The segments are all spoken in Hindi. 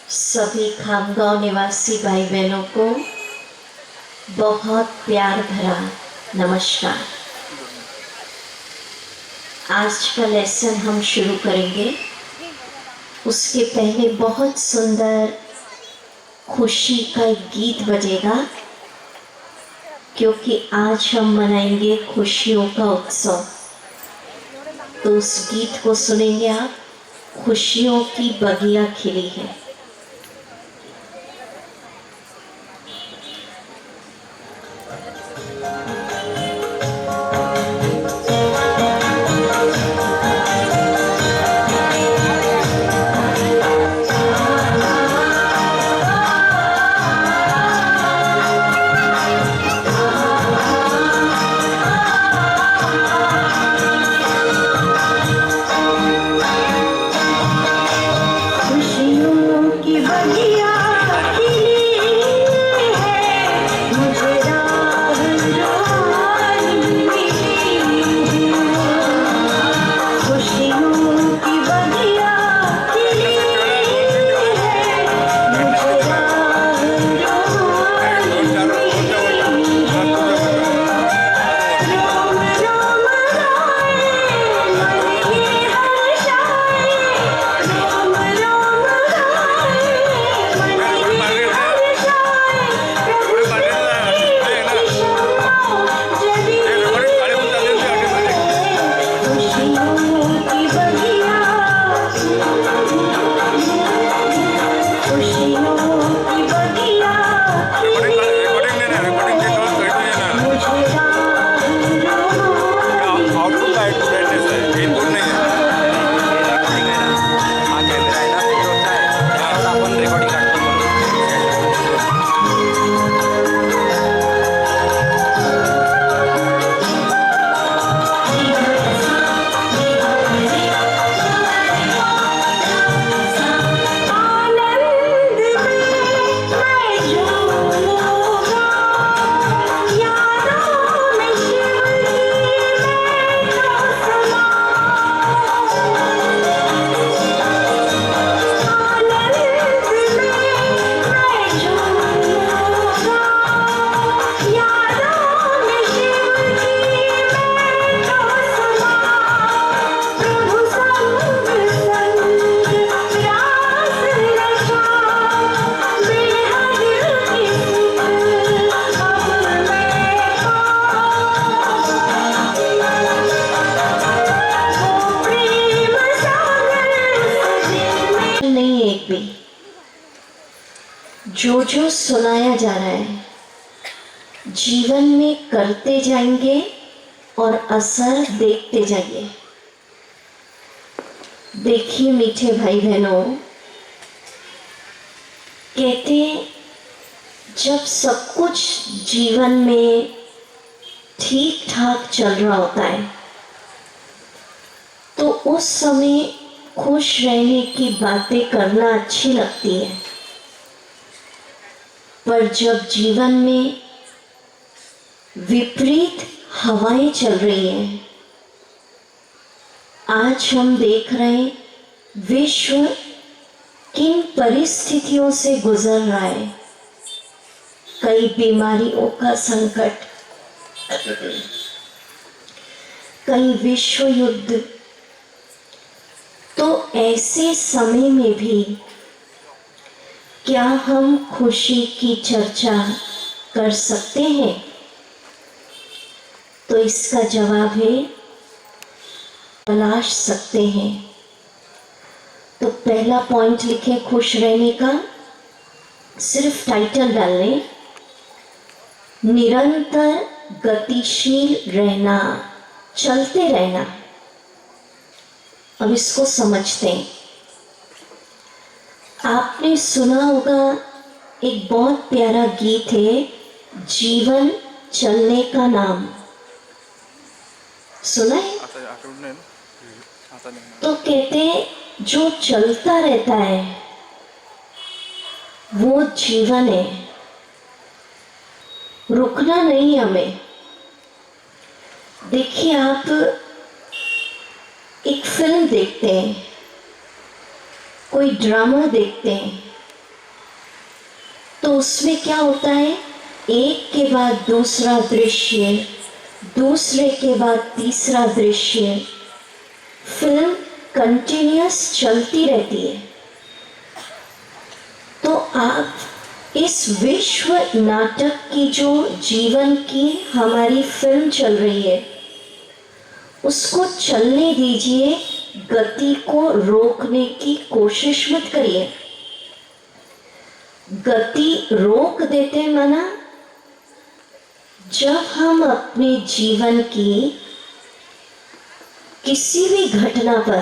सभी खामगांव निवासी भाई बहनों को बहुत प्यार भरा नमस्कार। आज का लेसन हम शुरू करेंगे, उसके पहले बहुत सुंदर खुशी का एक गीत बजेगा, क्योंकि आज हम मनाएंगे खुशियों का उत्सव। तो उस गीत को सुनेंगे आप। खुशियों की बगिया खिली है। जो जो सुनाया जा रहा है जीवन में करते जाएंगे और असर देखते जाइए। देखिए मीठे भाई बहनों, कहते हैं जब सब कुछ जीवन में ठीक ठाक चल रहा होता है तो उस समय खुश रहने की बातें करना अच्छी लगती है, पर जब जीवन में विपरीत हवाएं चल रही हैं, आज हम देख रहे हैं विश्व किन परिस्थितियों से गुजर रहा है। कई बीमारियों का संकट, कई विश्व युद्ध। तो ऐसे समय में भी क्या हम खुशी की चर्चा कर सकते हैं? तो इसका जवाब है तलाश सकते हैं। तो पहला पॉइंट लिखे खुश रहने का, सिर्फ टाइटल डाल लें, निरंतर गतिशील रहना, चलते रहना। अब इसको समझते हैं। आपने सुना होगा एक बहुत प्यारा गीत है, जीवन चलने का नाम। सुना है? तो कहते हैं जो चलता रहता है वो जीवन है, रुकना नहीं हमें। देखिए आप एक फिल्म देखते हैं, कोई ड्रामा देखते हैं, तो उसमें क्या होता है, एक के बाद दूसरा दृश्य, दूसरे के बाद तीसरा दृश्य, फिल्म कंटिन्यूअस चलती रहती है। तो आप इस विश्व नाटक की जो जीवन की हमारी फिल्म चल रही है उसको चलने दीजिए, गति को रोकने की कोशिश मत करिए। गति रोक देते माना जब हम अपने जीवन की किसी भी घटना पर,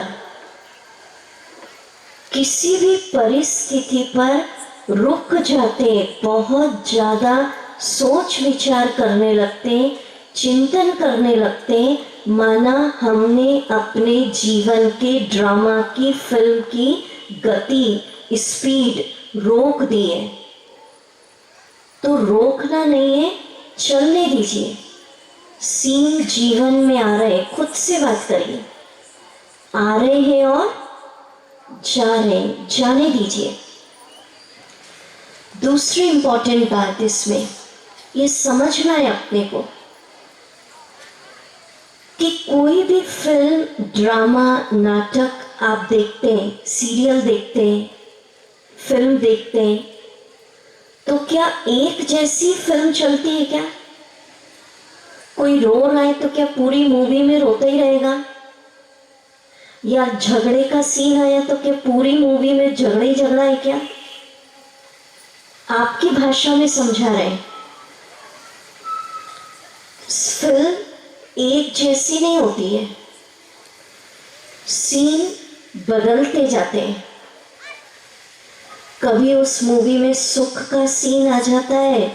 किसी भी परिस्थिति पर रुक जाते, बहुत ज्यादा सोच विचार करने लगते, चिंतन करने लगते, माना हमने अपने जीवन के ड्रामा की, फिल्म की गति, स्पीड रोक दी है। तो रोकना नहीं है, चलने दीजिए। सीन जीवन में आ रहे, खुद से बात करिए, आ रहे हैं और जा रहे, जाने दीजिए। दूसरी इंपॉर्टेंट बात इसमें ये समझना है अपने को कि कोई भी फिल्म, ड्रामा, नाटक आप देखते हैं, सीरियल देखते हैं, फिल्म देखते हैं, तो क्या एक जैसी फिल्म चलती है क्या? कोई रो रहा है तो क्या पूरी मूवी में रोता ही रहेगा? या झगड़े का सीन आया तो क्या पूरी मूवी में झगड़ा ही झगड़ा है क्या? आपकी भाषा में समझा रहे हैं। फिल्म एक जैसी नहीं होती है, सीन बदलते जाते हैं। कभी उस मूवी में सुख का सीन आ जाता है,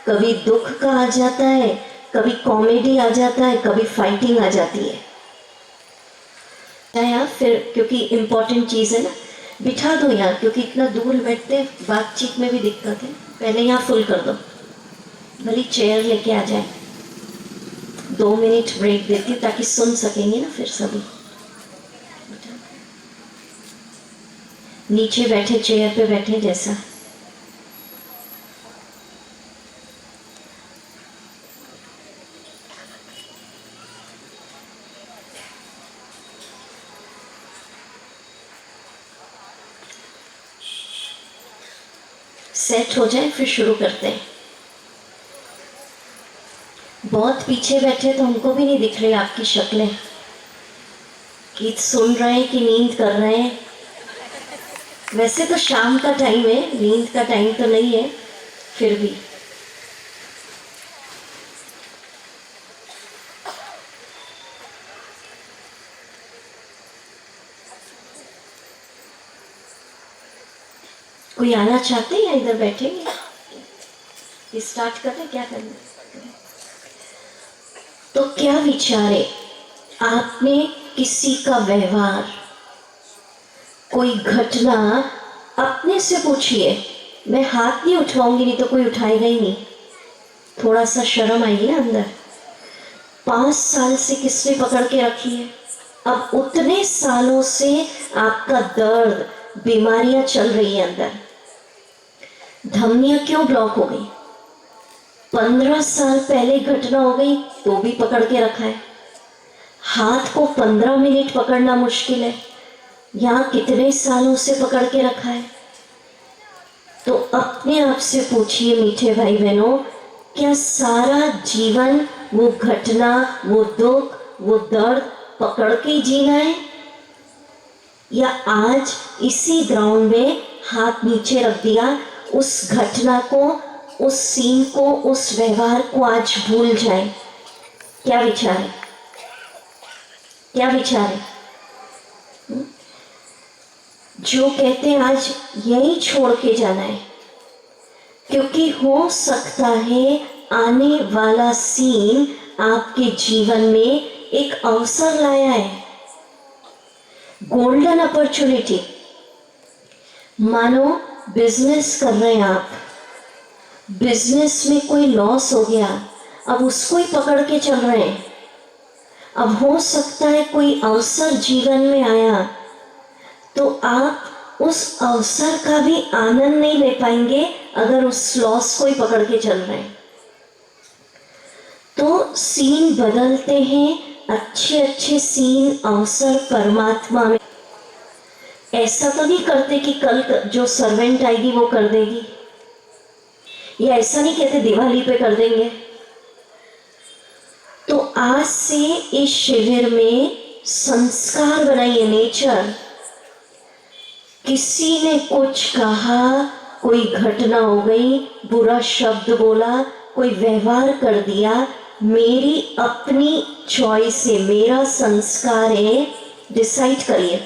कभी दुख का आ जाता है, कभी कॉमेडी आ जाता है, कभी फाइटिंग आ जाती है। यार फिर क्योंकि इम्पोर्टेंट चीज़ है ना, बिठा दो यार, क्योंकि इतना दूर बैठते बातचीत में भी दिक्कत है। पहले यहाँ फुल कर दो, भली चेयर लेके आ जाए। 2 मिनट ब्रेक देती हूँ ताकि सुन सकेंगे ना फिर सभी। नीचे बैठे, चेयर पे बैठे जैसा। सेट हो जाए फिर शुरू करते हैं। बहुत पीछे बैठे तो हमको भी नहीं दिख रही आपकी शक्लें कि सुन रहे हैं कि नींद कर रहे हैं। वैसे तो शाम का टाइम है, नींद का टाइम तो नहीं है, फिर भी कोई आना चाहते हैं या इधर बैठेंगे? स्टार्ट करें, क्या करना? तो क्या विचारे आपने किसी का व्यवहार, कोई घटना, अपने से पूछिए। मैं हाथ नहीं उठाऊंगी, नहीं तो कोई उठाएगा ही नहीं, थोड़ा सा शर्म आएगी ना अंदर। 5 साल से किसने पकड़ के रखी है? अब उतने सालों से आपका दर्द, बीमारियां चल रही है अंदर। धमनियां क्यों ब्लॉक हो गई? 15 साल पहले घटना हो गई तो भी पकड़ के रखा है। हाथ को 15 मिनट पकड़ना मुश्किल है, यहाँ कितने सालों से पकड़ के रखा है। तो अपने आप से पूछिए मीठे भाई बहनों, क्या सारा जीवन वो घटना, वो दुख, वो दर्द पकड़ के ही जीना है, या आज इसी ग्राउंड में हाथ नीचे रख दिया, उस घटना को, उस सीन को, उस व्यवहार को आज भूल जाए? क्या विचार है? क्या विचार है? जो कहते हैं आज यही छोड़ के जाना है, क्योंकि हो सकता है आने वाला सीन आपके जीवन में एक अवसर लाया है, गोल्डन अपॉर्चुनिटी। मानो बिजनेस कर रहे हैं आप, बिजनेस में कोई लॉस हो गया, अब उसको ही पकड़ के चल रहे हैं। अब हो सकता है कोई अवसर जीवन में आया तो आप उस अवसर का भी आनंद नहीं ले पाएंगे अगर उस लॉस को ही पकड़ के चल रहे हैं। तो सीन बदलते हैं, अच्छे अच्छे सीन अवसर परमात्मा में। ऐसा तो नहीं करते कि कल जो सर्वेंट आएगी वो कर देगी, या ऐसा नहीं कहते दिवाली पे कर देंगे। तो आज से इस शिविर में संस्कार बनाइए, नेचर। किसी ने कुछ कहा, कोई घटना हो गई, बुरा शब्द बोला, कोई व्यवहार कर दिया, मेरी अपनी चॉइस है, मेरा संस्कार है। डिसाइड करिए,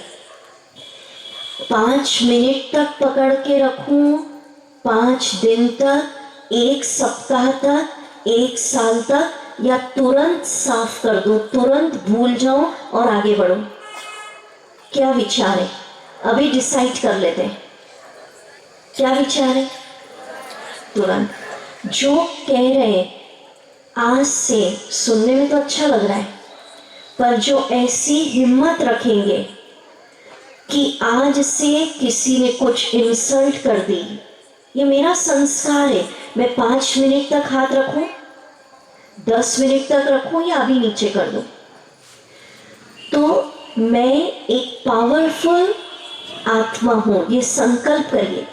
5 मिनट तक पकड़ के रखूं, 5 दिन तक, 1 सप्ताह तक, 1 साल तक, या तुरंत साफ कर दूं, तुरंत भूल जाऊं और आगे बढ़ूं। क्या विचार है? अभी डिसाइड कर लेते हैं। क्या विचार है? तुरंत। जो कह रहे हैं आज से, सुनने में तो अच्छा लग रहा है, पर जो ऐसी हिम्मत रखेंगे कि आज से किसी ने कुछ इंसल्ट कर दी, ये मेरा संस्कार है, मैं 5 मिनट तक हाथ रखूं, 10 मिनट तक रखूं, या अभी नीचे कर दूं, तो मैं एक पावरफुल आत्मा हूं। ये संकल्प करिए,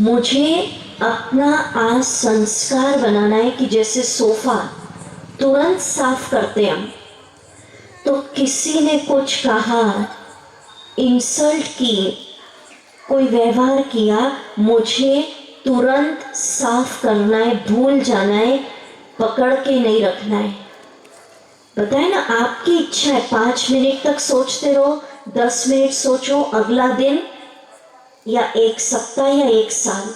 मुझे अपना आज संस्कार बनाना है कि जैसे सोफा तुरंत साफ करते हम, तो किसी ने कुछ कहा, इंसल्ट की, कोई व्यवहार किया, मुझे तुरंत साफ करना है, भूल जाना है, पकड़ के नहीं रखना है। बताए ना, आपकी इच्छा है, 5 मिनट तक सोचते रहो, 10 मिनट सोचो, अगला दिन या 1 सप्ताह या 1 साल।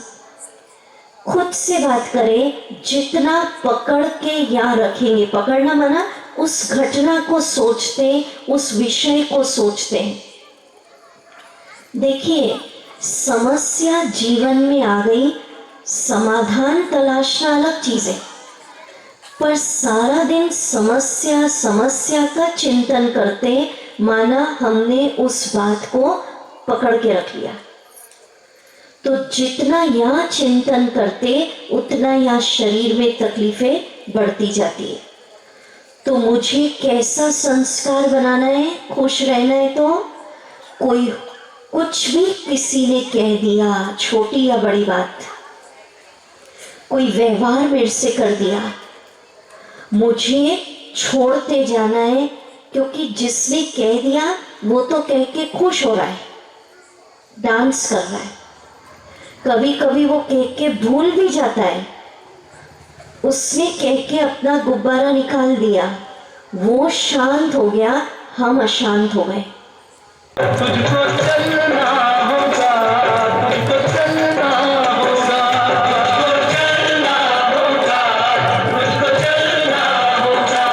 खुद से बात करें, जितना पकड़ के यहाँ रखेंगे, पकड़ना माना उस घटना को सोचते, उस विषय को सोचते हैं। देखिए, समस्या जीवन में आ गई, समाधान तलाशना अलग चीज है, पर सारा दिन समस्या समस्या का चिंतन करते, माना हमने उस बात को पकड़ के रख लिया। तो जितना यहाँ चिंतन करते, उतना यहाँ शरीर में तकलीफें बढ़ती जाती है। तो मुझे कैसा संस्कार बनाना है, खुश रहना है, तो कोई कुछ भी किसी ने कह दिया, छोटी या बड़ी बात, कोई व्यवहार मेरे से कर दिया, मुझे छोड़ते जाना है, क्योंकि जिसने कह दिया वो तो कह के खुश हो रहा है, डांस कर रहा है। कभी कभी वो कह के भूल भी जाता है, उसने कह के अपना गुब्बारा निकाल दिया, वो शांत हो गया, हम अशांत हो गए। तुझको चलना होगा, तुझको चलना होगा, तुझको चलना होगा, तुझको चलना होगा।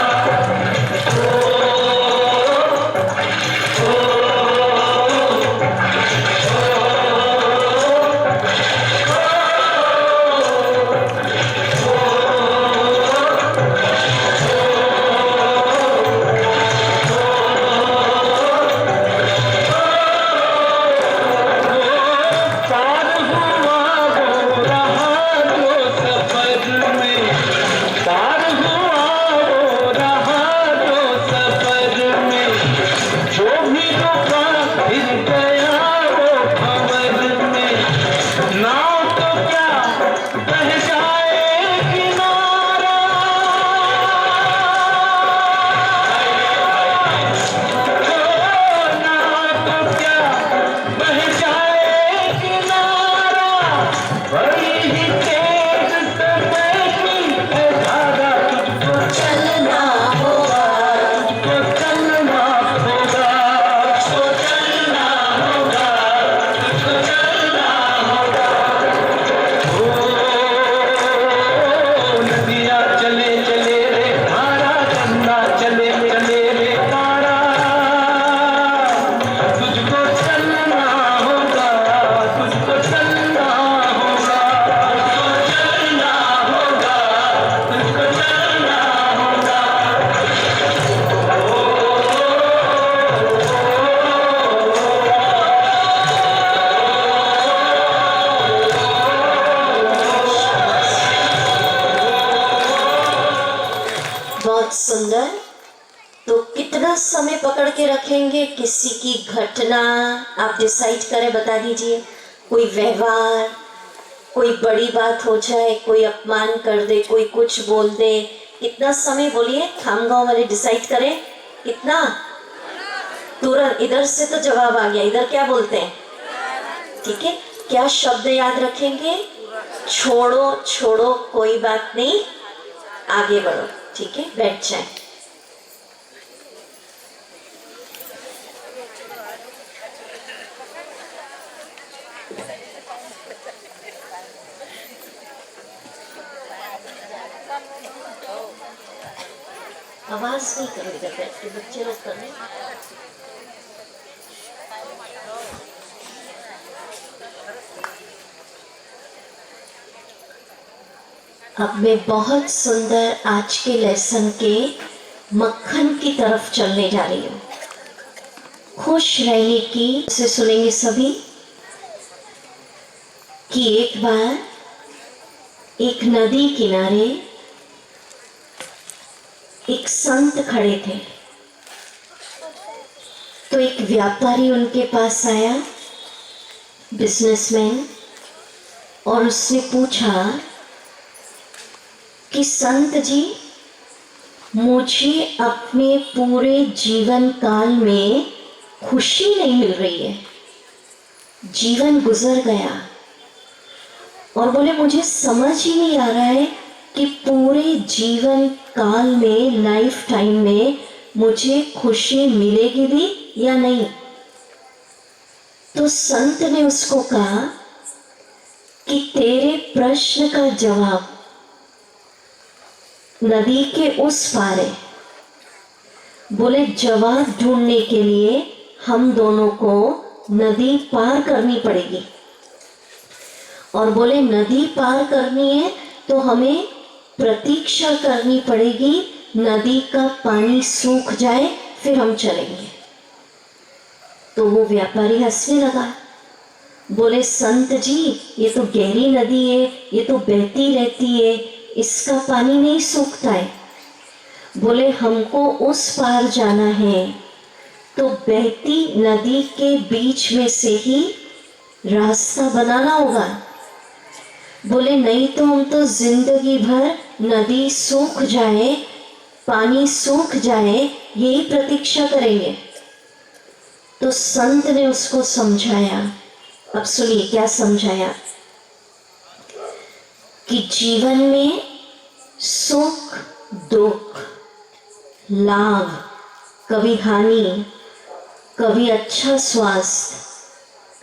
सुंदर। तो कितना समय पकड़ के रखेंगे? किसी की घटना आप डिसाइड करें, बता दीजिए। कोई व्यवहार, कोई बड़ी बात हो जाए, कोई अपमान कर दे, कोई कुछ बोल दे, कितना समय बोलिए? खामगांव वाले डिसाइड करें कितना। तुरंत। इधर से तो जवाब आ गया, इधर क्या बोलते हैं? ठीक है, क्या शब्द याद रखेंगे? छोड़ो छोड़ो, कोई बात नहीं, आगे बढ़ो। ठीक है, बैठ जाए। आवाज नहीं करो, इधर बैठ के बच्चे लोग कर रहे हैं। अब मैं बहुत सुंदर आज के लेसन के मक्खन की तरफ चलने जा रही हूँ। खुश रहने की से सुनेंगे सभी कि एक बार एक नदी किनारे एक संत खड़े थे। तो एक व्यापारी उनके पास आया, बिजनेसमैन, और उसने पूछा कि संत जी, मुझे अपने पूरे जीवन काल में खुशी नहीं मिल रही है, जीवन गुजर गया। और बोले मुझे समझ ही नहीं आ रहा है कि पूरे जीवन काल में, लाइफ टाइम में मुझे खुशी मिलेगी भी या नहीं। तो संत ने उसको कहा कि तेरे प्रश्न का जवाब नदी के उस पार है। बोले जवाब ढूंढने के लिए हम दोनों को नदी पार करनी पड़ेगी। और बोले नदी पार करनी है तो हमें प्रतीक्षा करनी पड़ेगी, नदी का पानी सूख जाए फिर हम चलेंगे। तो वो व्यापारी हंसने लगा। बोले संत जी, ये तो गहरी नदी है, ये तो बहती रहती है, इसका पानी नहीं सूखता है। बोले हमको उस पार जाना है तो बहती नदी के बीच में से ही रास्ता बनाना होगा। बोले नहीं तो हम तो जिंदगी भर नदी सूख जाए, पानी सूख जाए, यही प्रतीक्षा करेंगे। तो संत ने उसको समझाया। अब सुनिए क्या समझाया, कि जीवन में सुख दुख, लाभ, कभी हानि, कभी अच्छा स्वास्थ्य,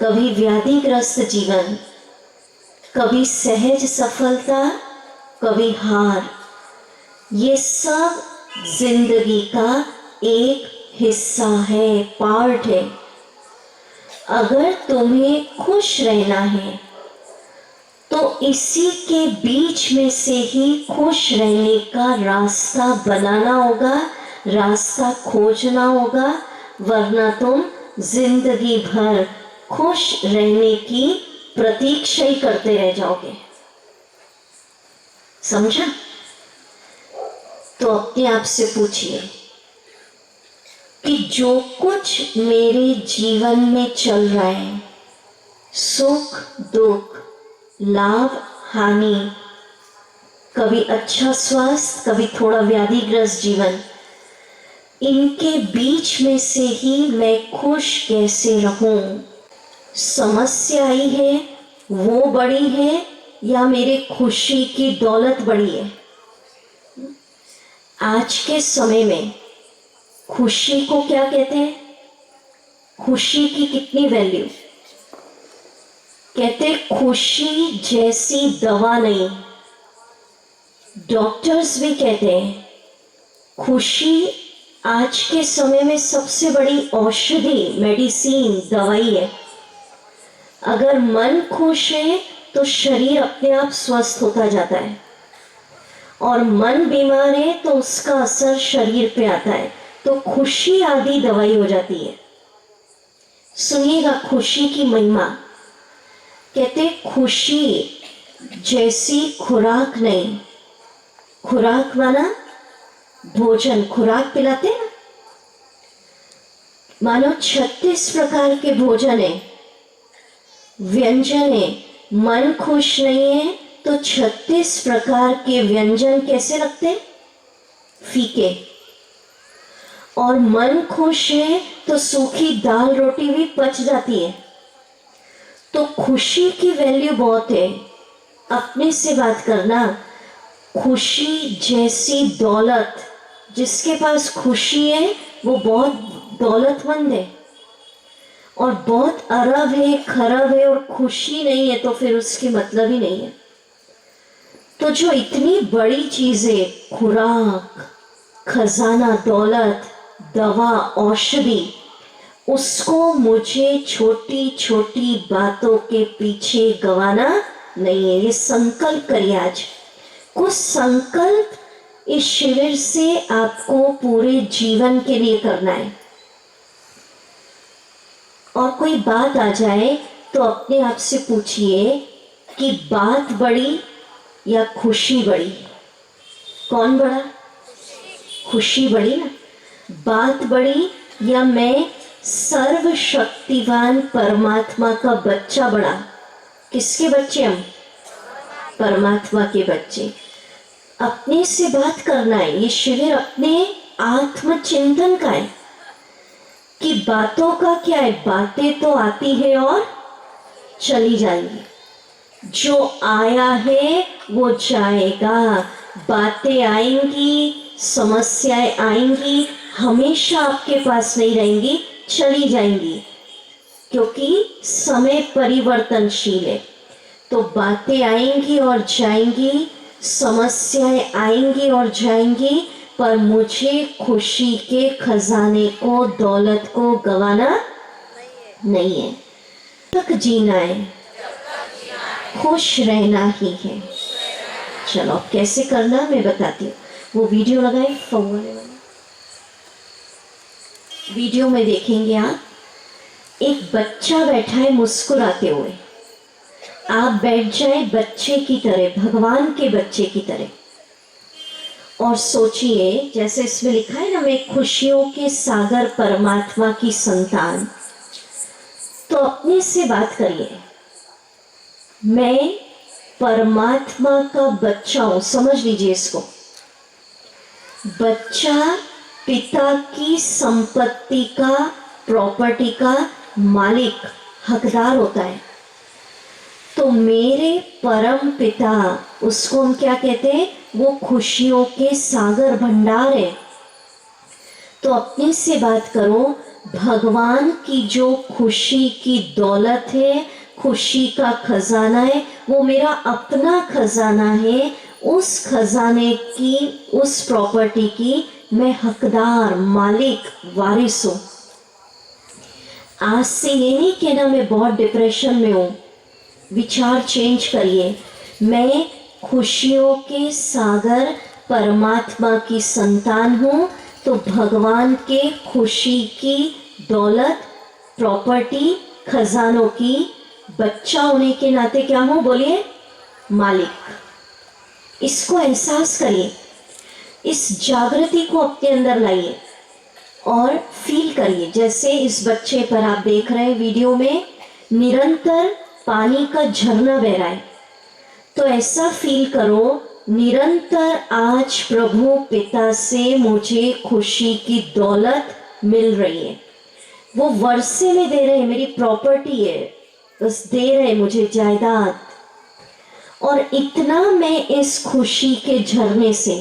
कभी व्याधिग्रस्त जीवन, कभी सहज सफलता, कभी हार, ये सब जिंदगी का एक हिस्सा है, पार्ट है। अगर तुम्हें खुश रहना है तो इसी के बीच में से ही खुश रहने का रास्ता बनाना होगा, रास्ता खोजना होगा, वरना तुम जिंदगी भर खुश रहने की प्रतीक्षा ही करते रह जाओगे। समझा? तो अपने आप से पूछिए कि जो कुछ मेरे जीवन में चल रहा है, सुख दुख, लाभ हानि, कभी अच्छा स्वास्थ्य, कभी थोड़ा व्याधिग्रस्त जीवन, इनके बीच में से ही मैं खुश कैसे रहूं? समस्या आई है वो बड़ी है या मेरे खुशी की दौलत बड़ी है? आज के समय में खुशी को क्या कहते हैं? खुशी की कितनी वैल्यू? कहते खुशी जैसी दवा नहीं। डॉक्टर्स भी कहते हैं खुशी आज के समय में सबसे बड़ी औषधि, मेडिसिन, दवाई है। अगर मन खुश है तो शरीर अपने आप स्वस्थ होता जाता है, और मन बीमार है तो उसका असर शरीर पे आता है। तो खुशी आदि दवाई हो जाती है। सुनिएगा खुशी की महिमा। कहते खुशी जैसी खुराक नहीं। खुराक माना भोजन खुराक पिलाते हैं ना। मानो 36 प्रकार के भोजन है, व्यंजन है। मन खुश नहीं है तो 36 प्रकार के व्यंजन कैसे लगते हैं? फीके। और मन खुश है तो सूखी दाल रोटी भी पच जाती है। तो खुशी की वैल्यू बहुत है। अपने से बात करना। खुशी जैसी दौलत, जिसके पास खुशी है वो बहुत दौलतमंद है। और बहुत अरब है, खरब है और खुशी नहीं है तो फिर उसकी मतलब ही नहीं है। तो जो इतनी बड़ी चीजें, खुराक, खजाना, दौलत, दवा, औषधि, उसको मुझे छोटी छोटी बातों के पीछे गवाना नहीं है। ये संकल्प करिए आज। कुछ संकल्प इस शिविर से आपको पूरे जीवन के लिए करना है। और कोई बात आ जाए तो अपने आप से पूछिए कि बात बड़ी या खुशी बड़ी? कौन बड़ा? खुशी बड़ी ना। बात बड़ी या मैं सर्वशक्तिवान परमात्मा का बच्चा बड़ा? किसके बच्चे हम? परमात्मा के बच्चे। अपने से बात करना है। ये शिविर अपने आत्मचिंतन का है कि बातों का क्या है। बातें तो आती है और चली जाएंगी। जो आया है वो जाएगा। बातें आएंगी, समस्याएं आएंगी, हमेशा आपके पास नहीं रहेंगी, चली जाएंगी, क्योंकि समय परिवर्तनशील है। तो बातें आएंगी और जाएंगी, समस्याएं आएंगी और जाएंगी, पर मुझे खुशी के खजाने को, दौलत को गंवाना नहीं है। तक जीना है, खुश रहना ही है। चलो अब कैसे करना मैं बताती हूँ। वो वीडियो लगाए फव्वारे वाला। वीडियो में देखेंगे आप, एक बच्चा बैठा है मुस्कुराते हुए। आप बैठ जाए बच्चे की तरह, भगवान के बच्चे की तरह, और सोचिए जैसे इसमें लिखा है ना, मैं खुशियों के सागर परमात्मा की संतान। तो अपने से बात करिए, मैं परमात्मा का बच्चा हूं। समझ लीजिए इसको। बच्चा पिता की संपत्ति का, प्रॉपर्टी का मालिक, हकदार होता है। तो मेरे परम पिता, उसको हम क्या कहते हैं? वो खुशियों के सागर भंडार है। तो अपने से बात करो, भगवान की जो खुशी की दौलत है, खुशी का खजाना है, वो मेरा अपना खजाना है। उस खजाने की, उस प्रॉपर्टी की मैं हकदार, मालिक, वारिस हूं। आज से ये नहीं कहना मैं बहुत डिप्रेशन में हूं। विचार चेंज करिए। मैं खुशियों के सागर परमात्मा की संतान हूं। तो भगवान के खुशी की दौलत, प्रॉपर्टी, खजानों की बच्चा होने के नाते क्या हूं? बोलिए, मालिक। इसको एहसास करिए, इस जागृति को अपने अंदर लाइए और फील करिए। जैसे इस बच्चे पर आप देख रहे हैं वीडियो में, निरंतर पानी का झरना बह रहा है। तो ऐसा फील करो, निरंतर आज प्रभु पिता से मुझे खुशी की दौलत मिल रही है। वो वर्षे में दे रहे हैं, मेरी प्रॉपर्टी है, बस दे रहे मुझे जायदाद। और इतना मैं इस खुशी के झरने से,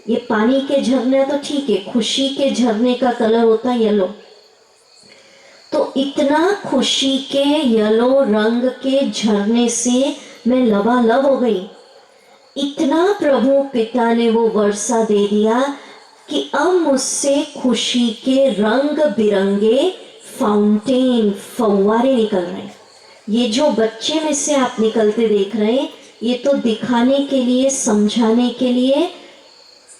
ये पानी के झरने तो ठीक है, खुशी के झरने का कलर होता है येलो। तो इतना खुशी के येलो रंग के झरने से मैं लबालब हो गई। इतना प्रभु पिता ने वो वर्षा दे दिया कि अब मुझसे खुशी के रंग बिरंगे फाउंटेन, फव्वारे निकल रहे हैं। ये जो बच्चे में से आप निकलते देख रहे हैं, ये तो दिखाने के लिए, समझाने के लिए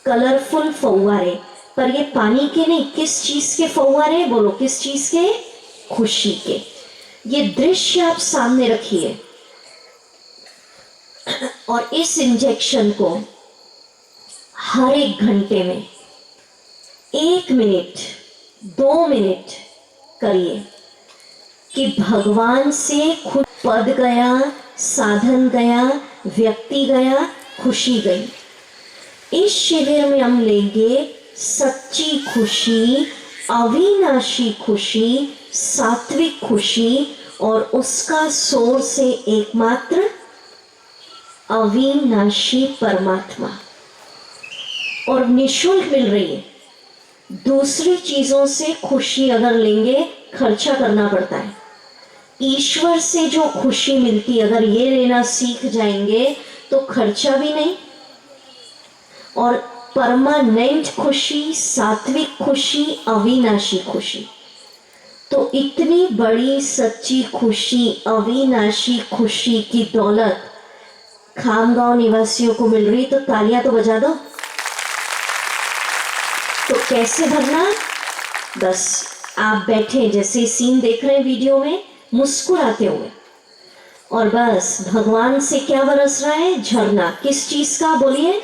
कलरफुल फव्वारे, पर ये पानी के नहीं। किस चीज के फव्वारे? बोलो, किस चीज के? खुशी के। ये दृश्य आप सामने रखिए और इस इंजेक्शन को हर एक घंटे में 1 मिनट 2 मिनट करिए कि भगवान से खुद पद गया, साधन गया, व्यक्ति गया, खुशी गई। इस शिविर में हम लेंगे सच्ची खुशी, अविनाशी खुशी, सात्विक खुशी और उसका सोर्स है एकमात्र अविनाशी परमात्मा और निःशुल्क मिल रही है। दूसरी चीजों से खुशी अगर लेंगे खर्चा करना पड़ता है। ईश्वर से जो खुशी मिलती अगर ये लेना सीख जाएंगे तो खर्चा भी नहीं और परमानेंट खुशी, सात्विक खुशी, अविनाशी खुशी। तो इतनी बड़ी सच्ची खुशी, अविनाशी खुशी की दौलत खामगांव निवासियों को मिल रही, तो तालियां तो बजा दो। तो कैसे भरना? बस आप बैठे जैसे सीन देख रहे हैं वीडियो में, मुस्कुराते हुए, और बस भगवान से क्या बरस रहा है? झरना। किस चीज का? बोलिए।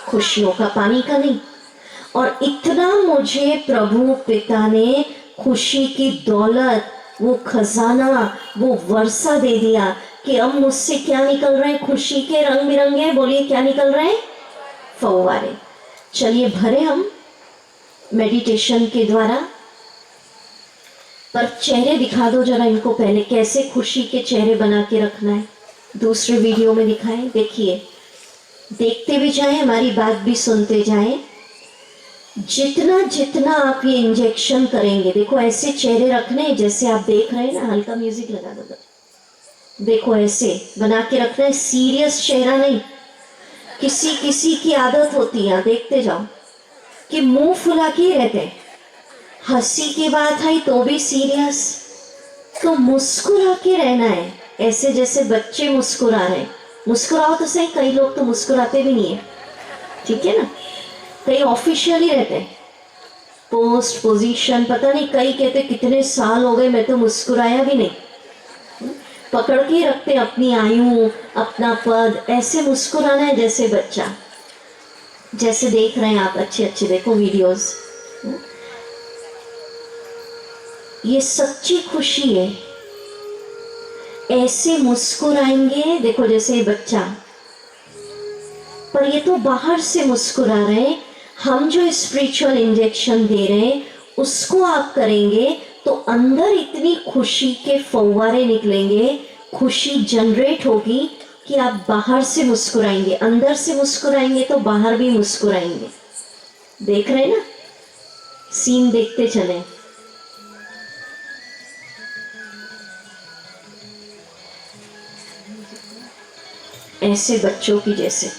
खुशियों का, पानी का नहीं। और इतना मुझे प्रभु पिता ने खुशी की दौलत, वो खजाना, वो वर्षा दे दिया कि अब मुझसे क्या निकल रहे हैं? खुशी के रंग बिरंगे। बोलिए क्या निकल रहे हैं? फव्वारे। चलिए भरे हम मेडिटेशन के द्वारा। पर चेहरे दिखा दो जरा इनको पहले, कैसे खुशी के चेहरे बना के रखना है। दूसरे वीडियो में दिखाएं, देखिए, देखते भी जाएं, हमारी बात भी सुनते जाएं। जितना जितना आप ये इंजेक्शन करेंगे, देखो ऐसे चेहरे रखने जैसे आप देख रहे हैं ना। हल्का म्यूजिक लगा दो, देखो ऐसे बना के रखना है, सीरियस चेहरा नहीं। किसी किसी की आदत होती है, देखते जाओ, कि मुंह फुला के रहते हैं, हंसी की बात आई तो भी सीरियस। तो मुस्कुरा के रहना है, ऐसे जैसे बच्चे मुस्कुरा रहे हैं। मुस्कुराओ तो सही। कई लोग तो मुस्कुराते भी नहीं है, ठीक है ना। कई ऑफिशियल ही रहते हैं, पोस्ट पोजीशन, पता नहीं, कई कहते कितने साल हो गए मैं तो मुस्कुराया भी नहीं। पकड़ के रखते अपनी आयु, अपना पद, ऐसे मुस्कुराना है जैसे बच्चा। जैसे देख रहे हैं आप, अच्छे अच्छे देखो वीडियोस। ये सच्ची खुशी है। ऐसे मुस्कुराएंगे, देखो जैसे ये बच्चा, पर ये तो बाहर से मुस्कुरा रहे हैं। हम जो स्पिरिचुअल इंजेक्शन दे रहे हैं उसको आप करेंगे तो अंदर इतनी खुशी के फव्वारे निकलेंगे, खुशी जनरेट होगी कि आप बाहर से मुस्कुराएंगे, अंदर से मुस्कुराएंगे तो बाहर भी मुस्कुराएंगे। देख रहे हैं ना, सीन देखते चले। ऐसे बच्चों की जैसे।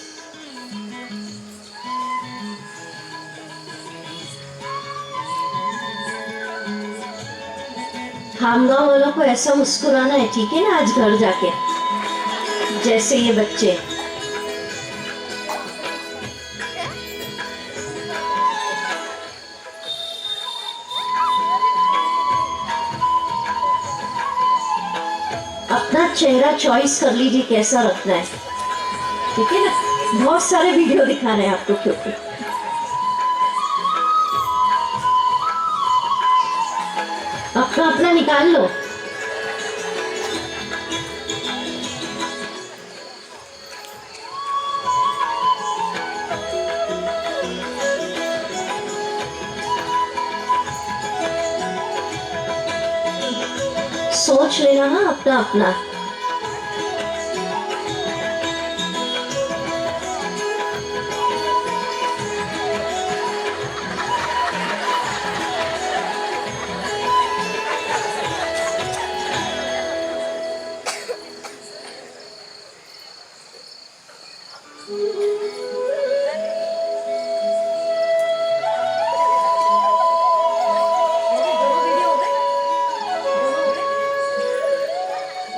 खामगांव वालों को ऐसा मुस्कुराना है, ठीक है ना, आज घर जाके जैसे ये बच्चे। अपना चेहरा चॉइस कर लीजिए कैसा रखना है, ठीक है ना। बहुत सारे वीडियो दिखा रहे हैं आपको, क्योंकि अपना अपना निकाल लो। सोच लेना हाँ, अपना अपना।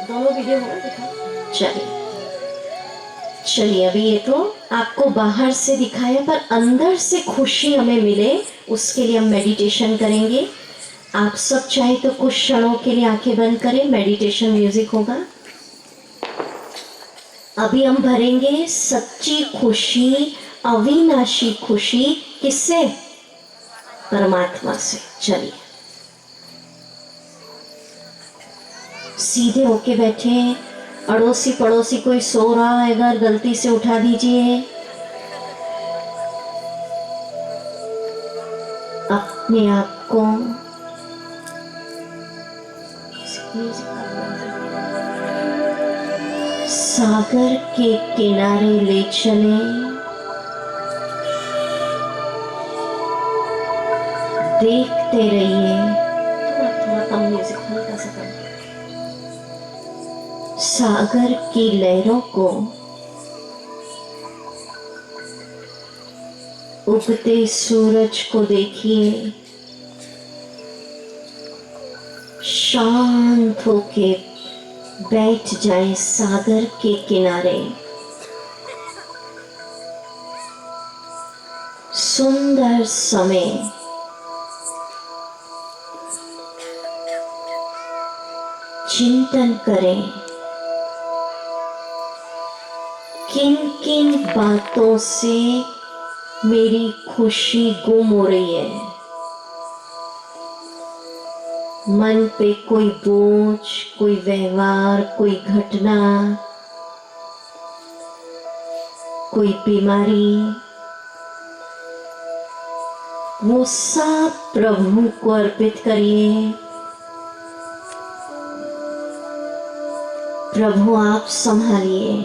दोनों वीडियो हो गए। चलिए चलिए, अभी ये तो आपको बाहर से दिखाया, पर अंदर से खुशी हमें मिले उसके लिए हम मेडिटेशन करेंगे। आप सब चाहे तो कुछ क्षणों के लिए आंखें बंद करें, मेडिटेशन म्यूजिक होगा। अभी हम भरेंगे सच्ची खुशी, अविनाशी खुशी। किससे? परमात्मा से। चलिए सीधे होके बैठे। अड़ोसी पड़ोसी कोई सो रहा है अगर गलती से उठा दीजिए। अपने आप को सागर के किनारे ले चले। देखते रहिए। थोड़ा कम म्यूजिक, हल्का सा कम। सागर की लहरों को उगते सूरज को देखिए। शांत होके बैठ जाएं सागर के किनारे। सुंदर समय चिंतन करें किन किन बातों से मेरी खुशी गुम हो रही है। मन पे कोई बोझ, कोई व्यवहार, कोई घटना, कोई बीमारी, वो सब प्रभु को अर्पित करिए। प्रभु आप संभालिए।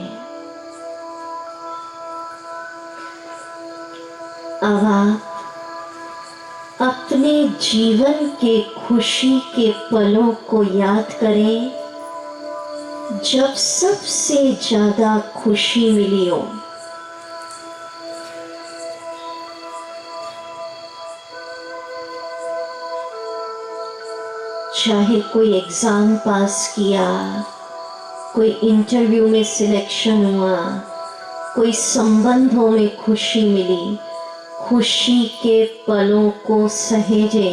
अब आप अपने जीवन के खुशी के पलों को याद करें जब सबसे ज्यादा खुशी मिली हो। चाहे कोई एग्जाम पास किया, कोई इंटरव्यू में सिलेक्शन हुआ, कोई संबंधों में खुशी मिली, खुशी के पलों को सहेजे।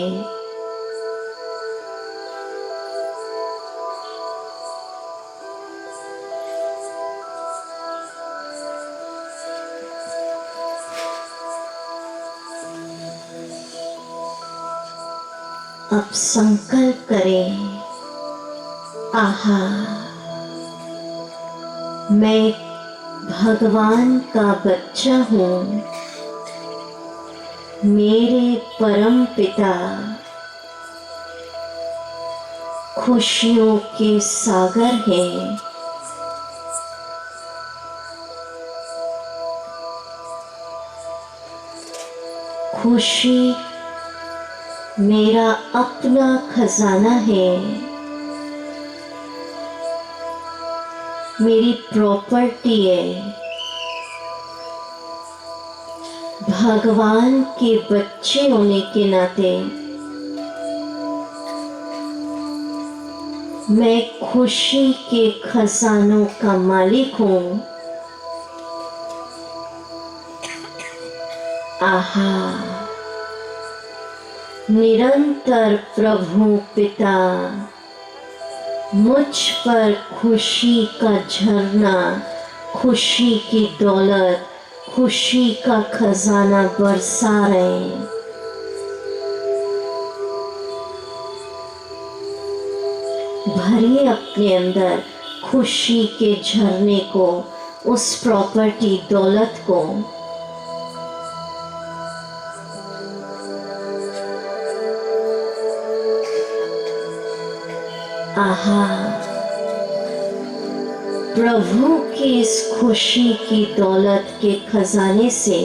अब संकल्प करें, आहा, मैं भगवान का बच्चा हूँ। मेरे परम पिता खुशियों के सागर हैं। खुशी मेरा अपना खजाना है, मेरी प्रॉपर्टी है। भगवान के बच्चे होने के नाते मैं खुशी के खजानों का मालिक हूँ। आहा, निरंतर प्रभु पिता मुझ पर खुशी का झरना, खुशी की दौलत, खुशी का खजाना बरसा रहे हैं। भरिए अपने अंदर खुशी के झरने को, उस प्रॉपर्टी दौलत को। आहा, प्रभु की इस खुशी की दौलत के खजाने से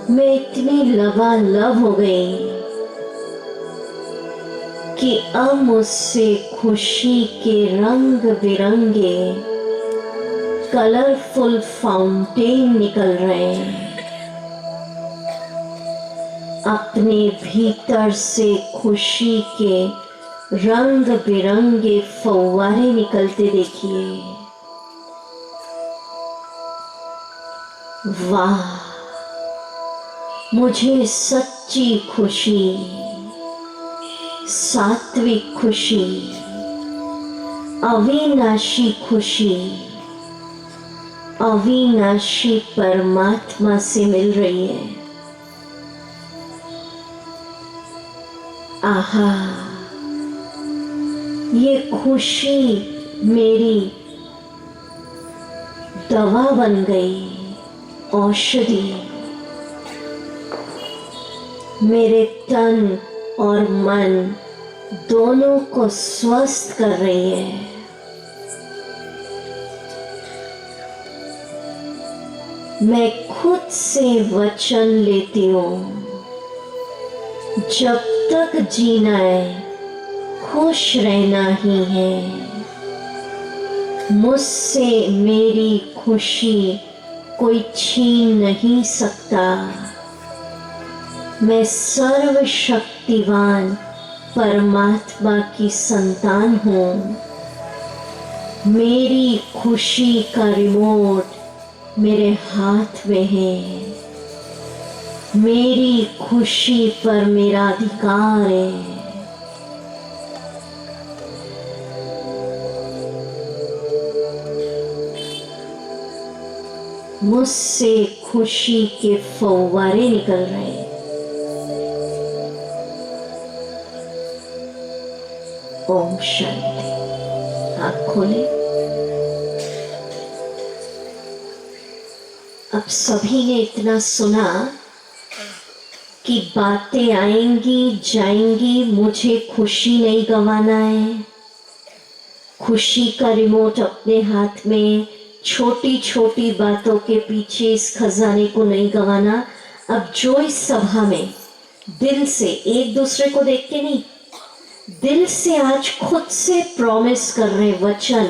मैं इतनी लबालब हो गई कि अब मुझसे खुशी के रंग बिरंगे कलरफुल फाउंटेन निकल रहे हैं। अपने भीतर से खुशी के रंग बिरंगे फव्वारे निकलते देखिए। वाह, मुझे सच्ची खुशी, सात्विक खुशी, अविनाशी खुशी, अविनाशी परमात्मा से मिल रही है। आहा, ये खुशी मेरी दवा बन गई, औषधि मेरे तन और मन दोनों को स्वस्थ कर रही है। मैं खुद से वचन लेती हूँ, जब तक जीना है खुश रहना ही है। मुझसे मेरी खुशी कोई छीन नहीं सकता। मैं सर्वशक्तिवान परमात्मा की संतान हूँ। मेरी खुशी का रिमोट मेरे हाथ में है। मेरी खुशी पर मेरा अधिकार है। मुझसे खुशी के फव्वारे निकल रहे हैं। ओम शांति। आँख खोले। अब सभी ने इतना सुना कि बातें आएंगी जाएंगी, मुझे खुशी नहीं गंवाना है। खुशी का रिमोट अपने हाथ में, छोटी छोटी बातों के पीछे इस खजाने को नहीं गंवाना। अब जो इस सभा में दिल से, एक दूसरे को देख के नहीं, दिल से आज खुद से प्रॉमिस कर रहे, वचन,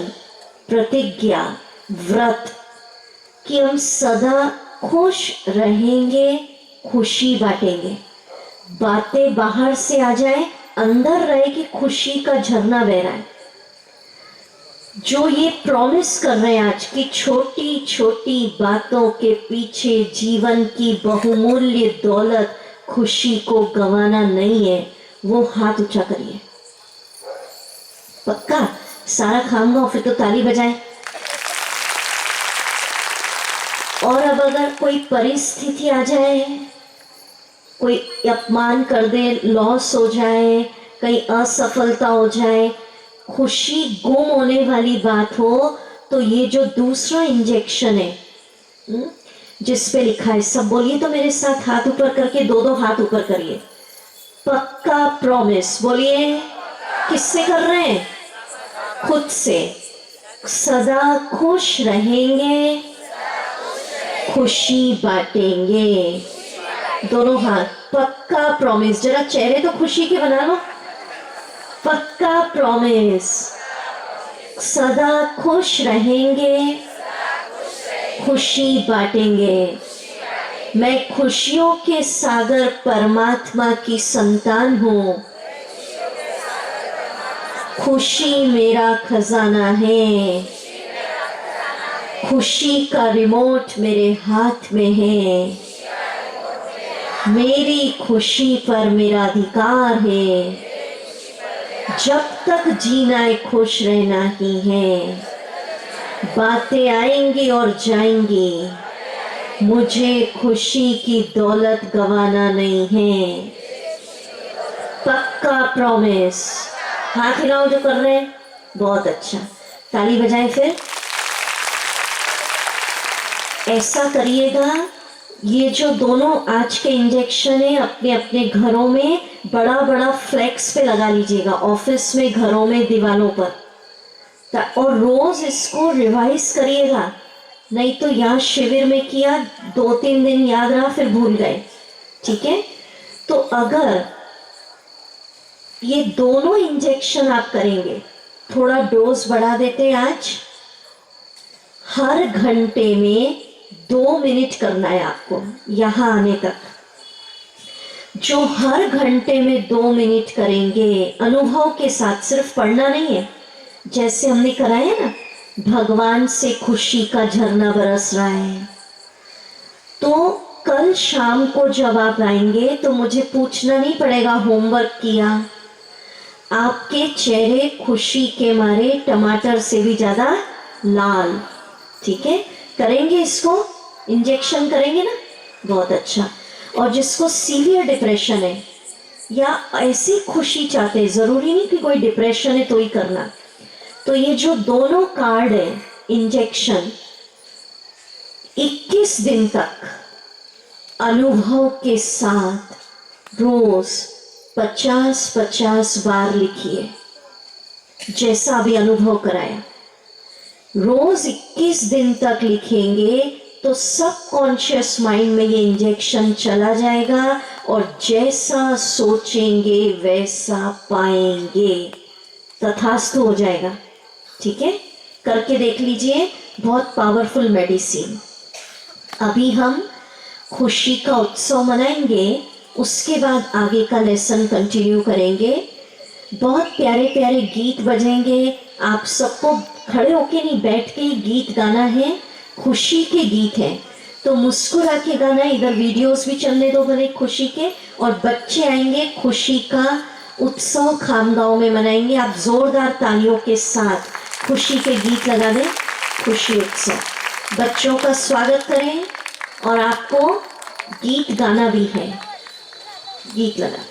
प्रतिज्ञा, व्रत कि हम सदा खुश रहेंगे, खुशी बांटेंगे। बातें बाहर से आ जाए, अंदर रहे कि खुशी का झरना बह रहा है। जो ये प्रॉमिस कर रहे हैं आज की छोटी छोटी बातों के पीछे जीवन की बहुमूल्य दौलत खुशी को गंवाना नहीं है, वो हाथ ऊंचा करिए। पक्का? सारा खाऊंगा फिर तो ताली बजाएं। और अब अगर कोई परिस्थिति आ जाए, कोई अपमान कर दे, लॉस हो जाए, कहीं असफलता हो जाए, खुशी गुम होने वाली बात हो, तो ये जो दूसरा इंजेक्शन है जिस पे लिखा है, सब बोलिए तो मेरे साथ, हाथ ऊपर करके, दो दो हाथ ऊपर करिए। पक्का प्रॉमिस बोलिए। किससे कर रहे हैं? खुद से। सदा खुश रहेंगे, खुशी बांटेंगे। दोनों हाथ। पक्का प्रॉमिस। जरा चेहरे तो खुशी के बना लो। पक्का प्रॉमिस। सदा खुश रहेंगे, खुशी बांटेंगे। मैं खुशियों के सागर परमात्मा की संतान हूँ। खुशी मेरा खजाना है। खुशी का रिमोट मेरे हाथ में है। मेरी खुशी पर मेरा अधिकार है। जब तक जीना है खुश रहना ही है। बातें आएंगी और जाएंगी, मुझे खुशी की दौलत गंवाना नहीं है। पक्का प्रॉमिस। हाथ हिलाओ जो कर रहे हैं। बहुत अच्छा, ताली बजाएं। फिर ऐसा करिएगा, ये जो दोनों आज के इंजेक्शन है अपने अपने घरों में बड़ा बड़ा फ्लेक्स पे लगा लीजिएगा, ऑफिस में, घरों में, दीवारों पर, और रोज इसको रिवाइज करिएगा। नहीं तो यहाँ शिविर में किया, 2-3 दिन याद रहा, फिर भूल गए। ठीक है? तो अगर ये दोनों इंजेक्शन आप करेंगे, थोड़ा डोज बढ़ा देते हैं आज, हर घंटे में 2 मिनट करना है आपको यहाँ आने तक। जो हर घंटे में 2 मिनट करेंगे अनुभव के साथ, सिर्फ पढ़ना नहीं है, जैसे हमने कराया ना, भगवान से खुशी का झरना बरस रहा है। तो कल शाम को जब आप आएंगे तो मुझे पूछना नहीं पड़ेगा होमवर्क किया। आपके चेहरे खुशी के मारे टमाटर से भी ज्यादा लाल। ठीक है? करेंगे इसको, इंजेक्शन करेंगे ना? बहुत अच्छा। और जिसको सीवियर डिप्रेशन है, या ऐसी खुशी चाहते हैं, जरूरी नहीं कि कोई डिप्रेशन है तो ही करना। तो ये जो दोनों कार्ड है इंजेक्शन, 21 दिन तक अनुभव के साथ रोज 50-50 बार लिखिए, जैसा भी अनुभव कराया। रोज 21 दिन तक लिखेंगे तो सबकॉन्शियस माइंड में ये इंजेक्शन चला जाएगा और जैसा सोचेंगे वैसा पाएंगे, तथास्तु हो जाएगा। ठीक है, करके देख लीजिए, बहुत पावरफुल मेडिसिन। अभी हम खुशी का उत्सव मनाएंगे, उसके बाद आगे का लेसन कंटिन्यू करेंगे। बहुत प्यारे प्यारे गीत बजेंगे, आप सबको खड़े होके नहीं बैठ के गीत गाना है, खुशी के गीत हैं तो मुस्कुरा के गाना है। इधर वीडियोस भी चलने दो बड़े खुशी के, और बच्चे आएंगे, खुशी का उत्सव खामगांव में मनाएंगे। आप जोरदार तालियों के साथ खुशी के गीत लगा दें, खुशी उत्सव। बच्चों का स्वागत करें और आपको गीत गाना भी है, गीत लगा।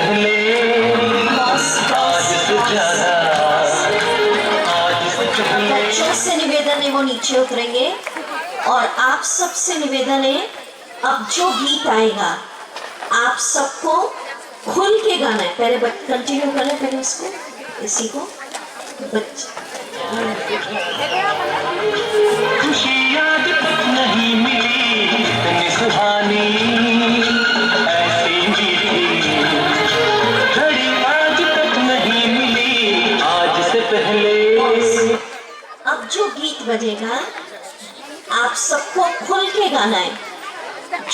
पहले आज से ज्यादा, आज से पहले। बच्चों से निवेदन है वो नीचे उतरेंगे और आप सबसे निवेदन है अब जो गीत आएगा आप सबको खुल के गाना है। पहले कंटिन्यू करें पहले इसको, इसी को खुशी आज तक नहीं मिली इतनी सुहानी, ऐसी मीठी घड़ी आज तक नहीं मिली आज से पहले। अब जो गीत बजेगा आप सबको खुल के गाना है।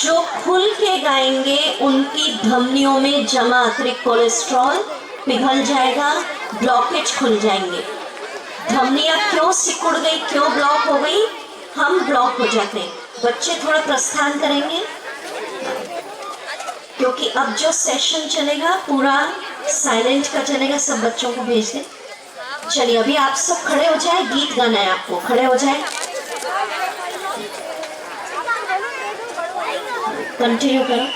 जो खुल के गाएंगे उनकी धमनियों में जमा अतिरिक्त कोलेस्ट्रॉल पिघल जाएगा, ब्लॉकेज खुल जाएंगे। धमनियां क्यों सिकुड़ गई, क्यों ब्लॉक हो गई, हम ब्लॉक हो जाते हैं। बच्चे थोड़ा प्रस्थान करेंगे क्योंकि अब जो सेशन चलेगा पूरा साइलेंट का चलेगा। सब बच्चों को भेज दें। चलिए अभी आप सब खड़े हो जाए, गीत गाना है आपको, खड़े हो जाए, कंटिन्यू करो।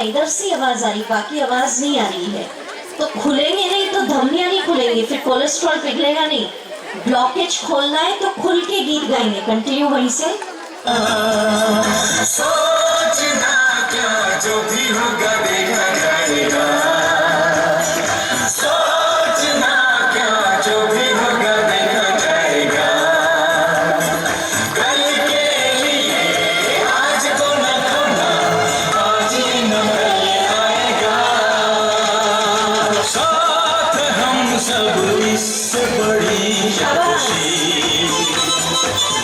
इधर से आवाज आ रही, बाकी आवाज नहीं आ रही है, तो खुलेंगे नहीं तो धमनियां नहीं खुलेंगी, फिर कोलेस्ट्रॉल पिघलेगा नहीं। ब्लॉकेज खोलना है तो खुल के गीत गाएंगे। कंटिन्यू वहीं से। सोचना क्या जो भी होगा देखा जाएगा, सोचना क्या जो भी होगा देखा जाएगा, कल के लिए आज को न खोना, आज ही न कल आएगा, साथ हम सब इससे बड़ी खुशी,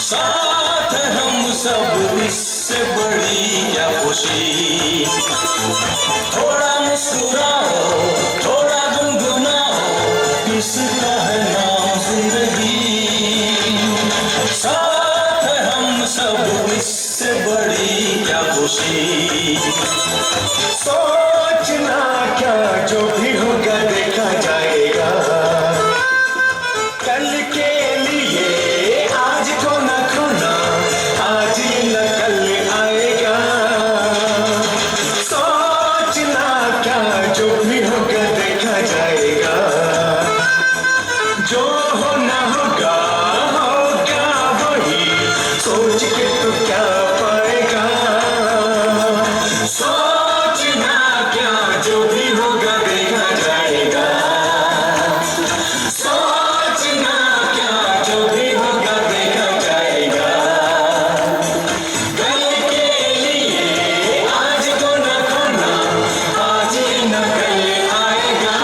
साथ हम सब इससे बड़ी क्या खुशी, थोड़ा मुस्कुराओ थोड़ा गुनगुनाओ, किसका है नाम जिंदगी, साथ हम सब इससे बड़ी क्या खुशी, सोचना क्या जो भी होगा देखा जाएगा, कल के लिए आज को न खोना, आज ही न कल आएगा, सोचना क्या जो भी होगा देखा जाएगा, जो होना होगा होगा वही, सोच के तो क्या पाएगा, सोचना क्या जो भी होगा देखा जाएगा, सोचना क्या जो भी होगा देखा जाएगा, कल के लिए आज को न खोना, आज ही न कल आएगा।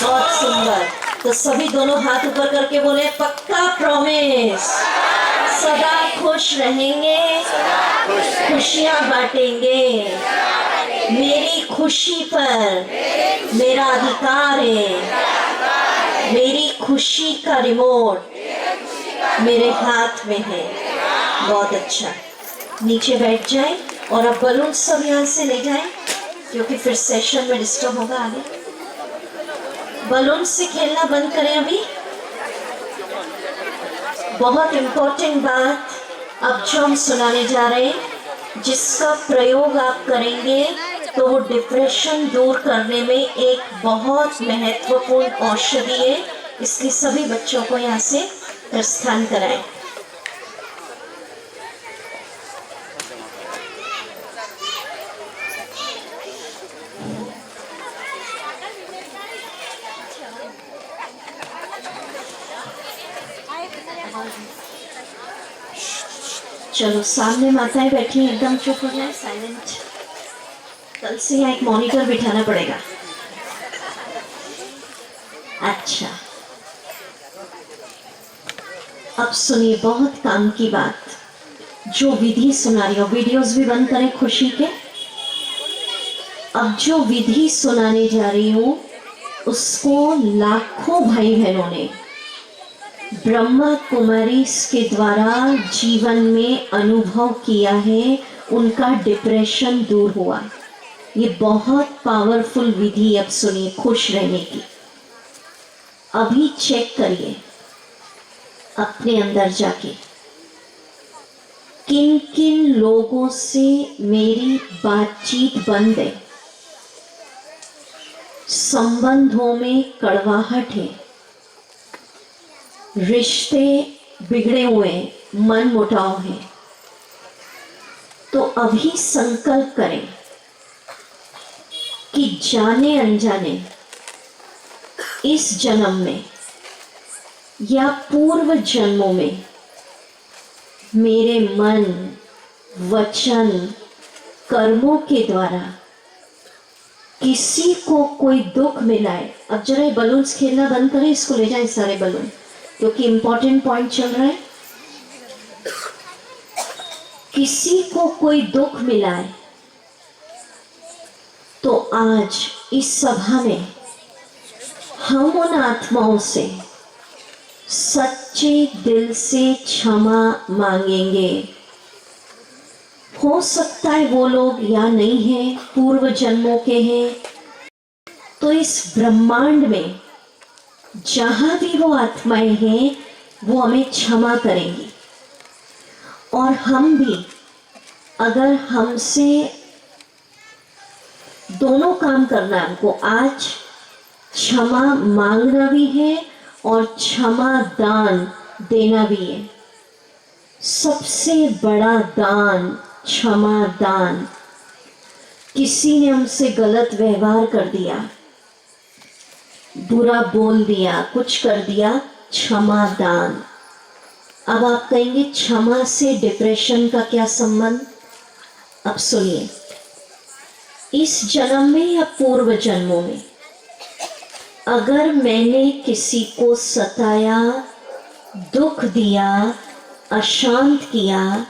बहुत सुंदर। तो सभी दोनों हाथ ऊपर करके बोले पक्का प्रॉमिस, सदा खुश रहेंगे, खुशियां बांटेंगे, मेरी खुशी पर मेरा अधिकार है, मेरी खुशी का रिमोट मेरे हाथ में है। बहुत अच्छा, नीचे बैठ जाए और अब बलून सब यहाँ से ले जाएं क्योंकि फिर सेशन में डिस्टर्ब होगा आगे। बलून से खेलना बंद करें अभी। बहुत इम्पोर्टेंट बात अब जो हम सुनाने जा रहे हैं, जिसका प्रयोग आप करेंगे तो वो डिप्रेशन दूर करने में एक बहुत महत्वपूर्ण औषधि है, इसलिए सभी बच्चों को यहाँ से प्रस्थान कराएं। चलो सामने माताएं बैठी हैं, एकदम चुप हो जाए, साइलेंट। कल से यहाँ एक मॉनिटर बिठाना पड़ेगा। अच्छा, अब सुनिए बहुत काम की बात। जो विधि सुना रही हो, वीडियोस भी बंद करें खुशी के। अब जो विधि सुनाने जा रही हूँ उसको लाखों भाई बहनों ने ब्रह्मा कुमारी के द्वारा जीवन में अनुभव किया है, उनका डिप्रेशन दूर हुआ। ये बहुत पावरफुल विधि। अब सुनिए खुश रहने की। अभी चेक करिए अपने अंदर जाके किन किन लोगों से मेरी बातचीत बंद है, संबंधों में कड़वाहट है, रिश्ते बिगड़े हुए, मन मुटाव है। तो अभी संकल्प करें कि जाने अनजाने इस जन्म में या पूर्व जन्मों में मेरे मन, वचन, कर्मों के द्वारा किसी को कोई दुख मिला है। अब जरा ये बलून्स खेलना बंद करें, इसको ले जाएं सारे बलून, क्योंकि इंपॉर्टेंट पॉइंट चल रहा है। किसी को कोई दुख मिला है तो आज इस सभा में हम उन आत्माओं से सच्चे दिल से क्षमा मांगेंगे। हो सकता है वो लोग या नहीं है, पूर्व जन्मों के हैं। तो इस ब्रह्मांड में जहां भी वो आत्माएं हैं वो हमें क्षमा करेंगी। और हम भी अगर हमसे दोनों काम करना है, हमको आज क्षमा मांगना भी है और क्षमा दान देना भी है। सबसे बड़ा दान क्षमा दान। किसी ने हमसे गलत व्यवहार कर दिया, बुरा बोल दिया, कुछ कर दिया, क्षमा दान। अब आप कहेंगे क्षमा से डिप्रेशन का क्या संबंध? अब सुनिए, इस जन्म में या पूर्व जन्मों में अगर मैंने किसी को सताया, दुख दिया, अशांत किया,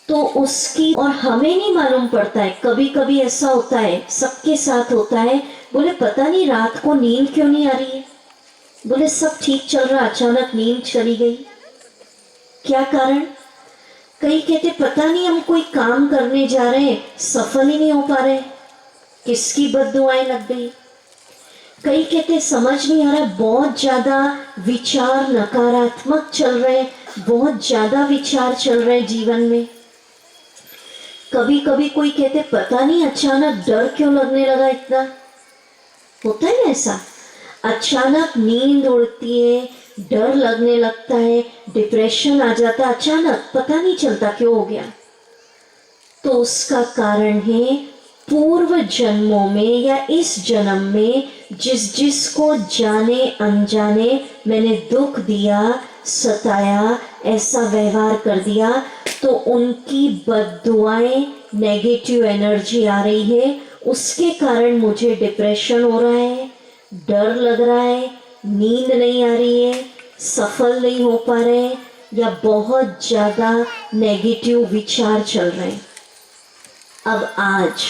तो उसकी, और हमें नहीं मालूम पड़ता है, कभी कभी ऐसा होता है, सबके साथ होता है, बोले पता नहीं रात को नींद क्यों नहीं आ रही है, बोले सब ठीक चल रहा, अचानक नींद चली गई। क्या कारण? कई कहते पता नहीं हम कोई काम करने जा रहे हैं, सफल ही नहीं हो पा रहे, किसकी बद्दुआएं लग गई। कई कहते समझ नहीं आ रहा, बहुत ज्यादा विचार नकारात्मक चल रहे, बहुत ज्यादा विचार चल रहे जीवन में। कभी कभी कोई कहते पता नहीं अचानक डर क्यों लगने लगा इतना। होता है ना ऐसा, अचानक नींद उड़ती है, डर लगने लगता है, डिप्रेशन आ जाता है, अचानक पता नहीं चलता क्यों हो गया। तो उसका कारण है पूर्व जन्मों में या इस जन्म में जिसको जाने अनजाने मैंने दुख दिया, सताया, ऐसा व्यवहार कर दिया, तो उनकी बद्दुआएं, नेगेटिव एनर्जी आ रही है, उसके कारण मुझे डिप्रेशन हो रहा है, डर लग रहा है, नींद नहीं आ रही है, सफल नहीं हो पा रहे, या बहुत ज़्यादा नेगेटिव विचार चल रहे हैं। अब आज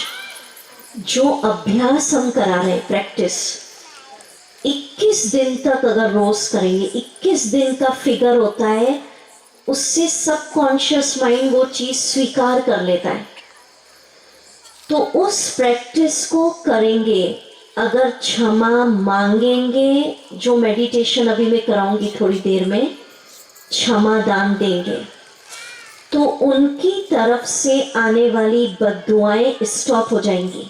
जो अभ्यास हम करा रहे हैं, प्रैक्टिस 21 दिन तक अगर रोज करेंगे, 21 दिन का फिगर होता है, उससे सबकॉन्शियस माइंड वो चीज स्वीकार कर लेता है। तो उस प्रैक्टिस को करेंगे, अगर क्षमा मांगेंगे, जो मेडिटेशन अभी मैं कराऊंगी थोड़ी देर में, क्षमा दान देंगे, तो उनकी तरफ से आने वाली बद्दुआएं स्टॉप हो जाएंगी।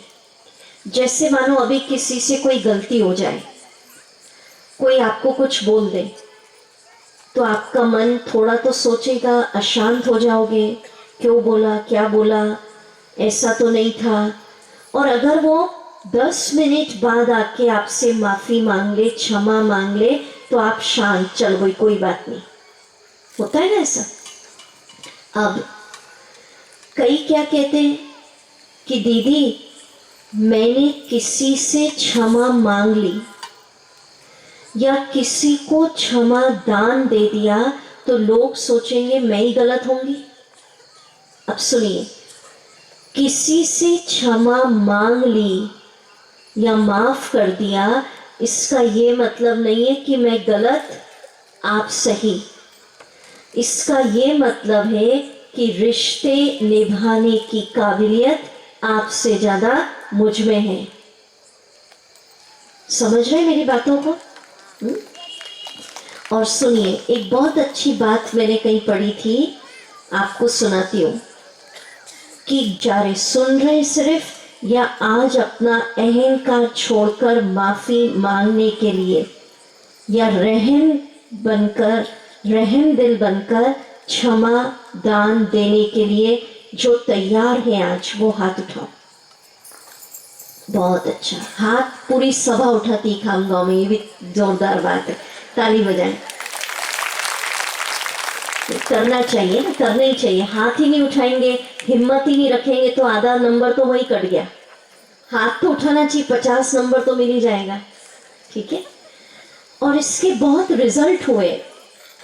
जैसे मानो अभी किसी से कोई गलती हो जाए, कोई आपको कुछ बोल दे, तो आपका मन थोड़ा तो सोचेगा, अशांत हो जाओगे, क्यों बोला, क्या बोला, ऐसा तो नहीं था। और अगर वो 10 मिनट बाद आके आपसे माफी मांग ले, क्षमा मांग ले, तो आप शांत, चल गई, कोई बात नहीं। होता है ना ऐसा। अब कई क्या कहते हैं कि दीदी मैंने किसी से क्षमा मांग ली या किसी को क्षमा दान दे दिया तो लोग सोचेंगे मैं ही गलत होंगी। अब सुनिए, किसी से क्षमा मांग ली या माफ कर दिया, इसका ये मतलब नहीं है कि मैं गलत आप सही। इसका ये मतलब है कि रिश्ते निभाने की काबिलियत आपसे ज्यादा मुझ में है। समझ रहे मेरी बातों को? और सुनिए, एक बहुत अच्छी बात मैंने कहीं पढ़ी थी, आपको सुनाती हूँ कि जारे सुन रहे सिर्फ या आज अपना अहंकार छोड़कर माफी मांगने के लिए या रहम दिल बनकर क्षमा दान देने के लिए जो तैयार है आज वो हाथ उठाओ। बहुत अच्छा, हाथ पूरी सभा उठाती खामगांव में, ये भी जोरदार बात है, ताली बजाएं। करना चाहिए ना, करना ही चाहिए। हाथ ही नहीं उठाएंगे, हिम्मत ही नहीं रखेंगे तो आधा नंबर तो वही कट गया। हाथ तो उठाना चाहिए, 50 नंबर तो मिल ही जाएगा। ठीक है, और इसके बहुत रिजल्ट हुए।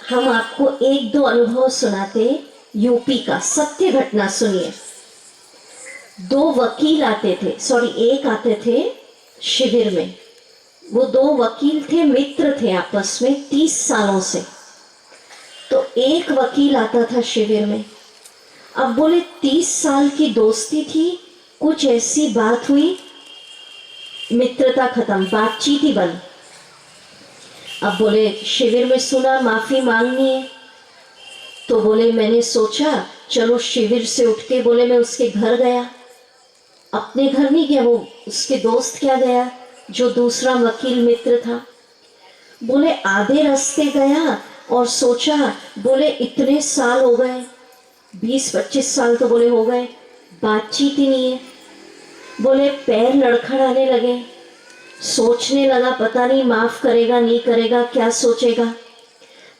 हम आपको एक दो अनुभव सुनाते, यूपी का सत्य घटना सुनिए। दो वकील आते थे, एक आते थे शिविर में। वो दो वकील थे, मित्र थे आपस में 30 सालों से। तो एक वकील आता था शिविर में। अब बोले 30 साल की दोस्ती थी, कुछ ऐसी बात हुई, मित्रता खत्म, बातचीत ही बंद। अब बोले शिविर में सुना माफी मांगनी है, तो बोले मैंने सोचा चलो शिविर से उठ के बोले मैं उसके घर गया। अपने घर नहीं गया, वो उसके दोस्त क्या गया जो दूसरा वकील मित्र था। बोले आधे रास्ते गया और सोचा, बोले इतने साल हो गए, 20-25 साल तो बोले हो गए, बातचीत ही नहीं है। बोले पैर लड़खड़ाने लगे, सोचने लगा पता नहीं माफ करेगा नहीं करेगा, क्या सोचेगा।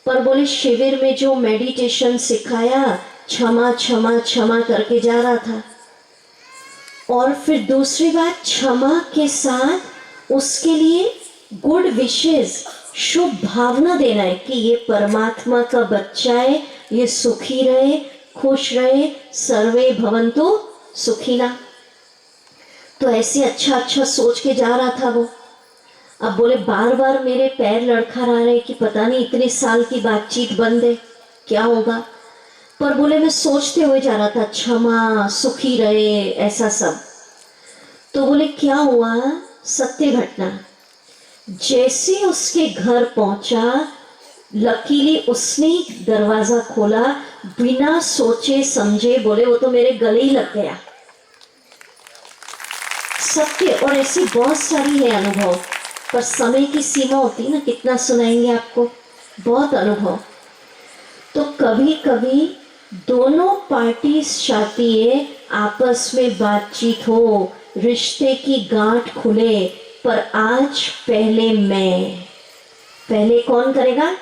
पर बोले शिविर में जो मेडिटेशन सिखाया, क्षमा क्षमा क्षमा करके जा रहा था। और फिर दूसरी बात, क्षमा के साथ उसके लिए गुड विशेस, शुभ भावना देना है कि ये परमात्मा का बच्चा है, ये सुखी रहे, खुश रहे, सर्वे भवन्तु सुखिना। तो ऐसे अच्छा अच्छा सोच के जा रहा था वो। अब बोले बार बार मेरे पैर लड़खड़ा रहे कि पता नहीं इतने साल की बातचीत बंद है, क्या होगा। पर बोले मैं सोचते हुए जा रहा था, क्षमा, सुखी रहे, ऐसा सब। तो बोले क्या हुआ, सत्य घटना, जैसे उसके घर पहुंचा, लकीली उसने दरवाजा खोला, बिना सोचे समझे, बोले वो तो मेरे गले ही लग गया। सत्य, और ऐसी बहुत सारी है अनुभव, पर समय की सीमा होती है ना, कितना सुनाएंगे आपको, बहुत अनुभव। तो कभी कभी दोनों पार्टी चाहती है आपस में बातचीत हो, रिश्ते की गांठ खुले, पर आज पहले कौन करेगा?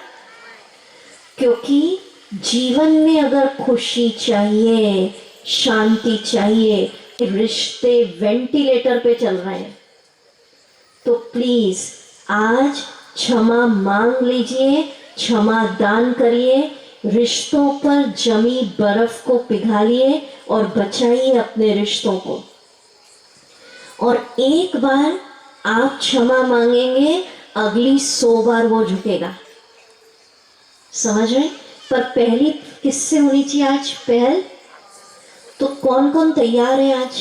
क्योंकि जीवन में अगर खुशी चाहिए, शांति चाहिए, रिश्ते वेंटिलेटर पे चल रहे हैं, तो प्लीज आज क्षमा मांग लीजिए, क्षमा दान करिए, रिश्तों पर जमी बर्फ को पिघालिए और बचाइए अपने रिश्तों को। और एक बार आप क्षमा मांगेंगे, अगली 100 बार वो झुकेगा। समझ रहे? पर पहली किससे होनी चाहिए आज पहल? तो कौन कौन तैयार है आज?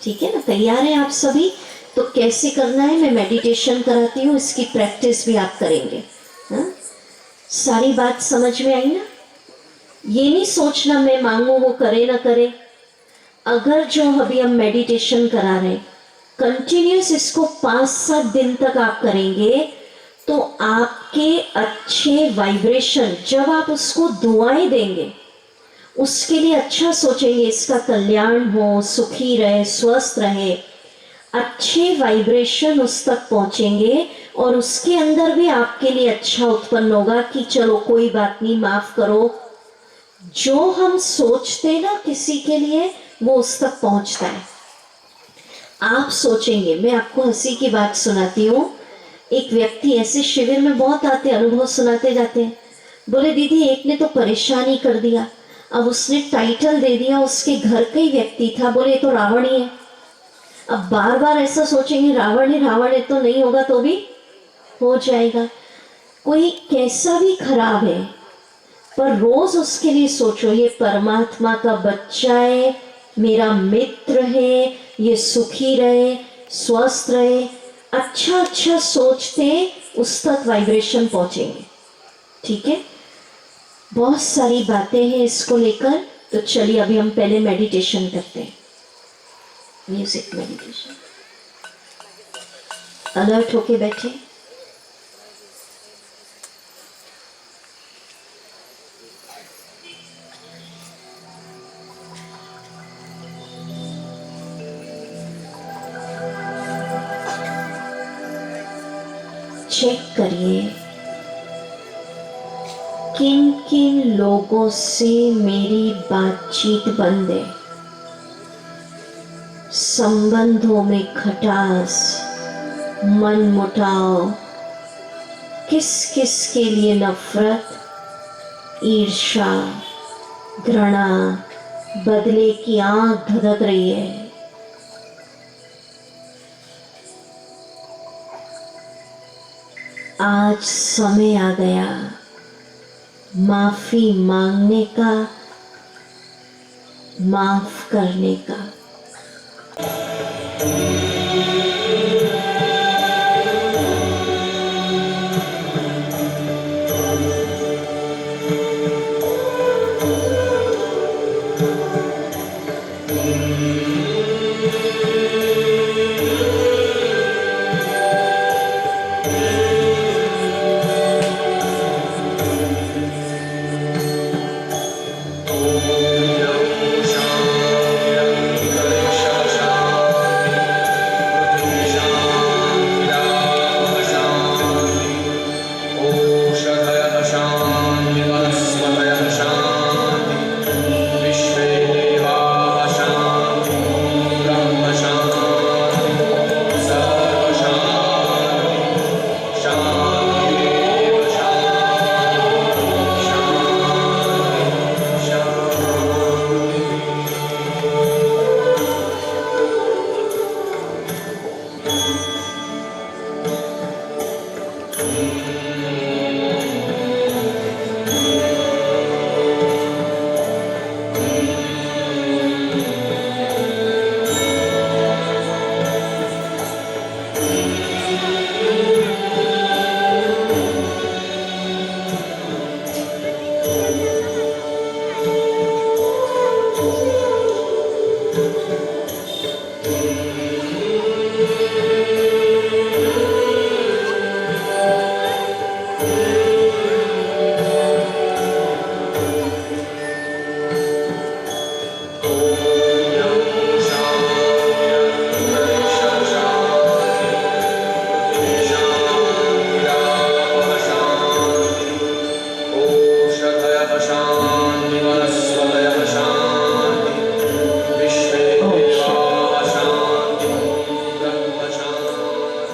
ठीक है ना, तैयार है आप सभी? तो कैसे करना है, मैं मेडिटेशन कराती हूँ, इसकी प्रैक्टिस भी आप करेंगे। हाँ, सारी बात समझ में आई ना? ये नहीं सोचना मैं मांगू वो करे ना करे। अगर जो अभी हम मेडिटेशन करा रहे हैं, कंटिन्यूस इसको 5-7 दिन तक आप करेंगे, तो आपके अच्छे वाइब्रेशन, जब आप उसको दुआएं देंगे, उसके लिए अच्छा सोचेंगे, इसका कल्याण हो, सुखी रहे, स्वस्थ रहे, अच्छे वाइब्रेशन उस तक पहुंचेंगे, और उसके अंदर भी आपके लिए अच्छा उत्पन्न होगा कि चलो कोई बात नहीं, माफ करो। जो हम सोचते ना किसी के लिए, वो उस तक पहुंचता है। आप सोचेंगे, मैं आपको हंसी की बात सुनाती हूँ। एक व्यक्ति ऐसे शिविर में बहुत आते, अनुभव सुनाते जाते हैं। बोले दीदी एक ने तो परेशान ही कर दिया, अब उसने टाइटल दे दिया, उसके घर का ही व्यक्ति था। बोले ये तो रावण ही है। अब बार बार ऐसा सोचेंगे रावण है तो नहीं होगा, तो भी हो जाएगा। कोई कैसा भी खराब है, पर रोज उसके लिए सोचो ये परमात्मा का बच्चा है, मेरा मित्र है, ये सुखी रहे, स्वस्थ रहे। अच्छा अच्छा सोचते उस तक वाइब्रेशन पहुंचेंगे। ठीक है, बहुत सारी बातें हैं इसको लेकर। तो चलिए अभी हम पहले मेडिटेशन करते हैं, म्यूजिक मेडिटेशन। अलर्ट होके बैठे। चेक करिए किन किन लोगों से मेरी बातचीत बंद है। संबंधों में खटास, मन मुटाव, किस किस के लिए नफरत, ईर्ष्या, घृणा, बदले की आंख धधक रही है। आज समय आ गया माफी मांगने का, माफ करने का।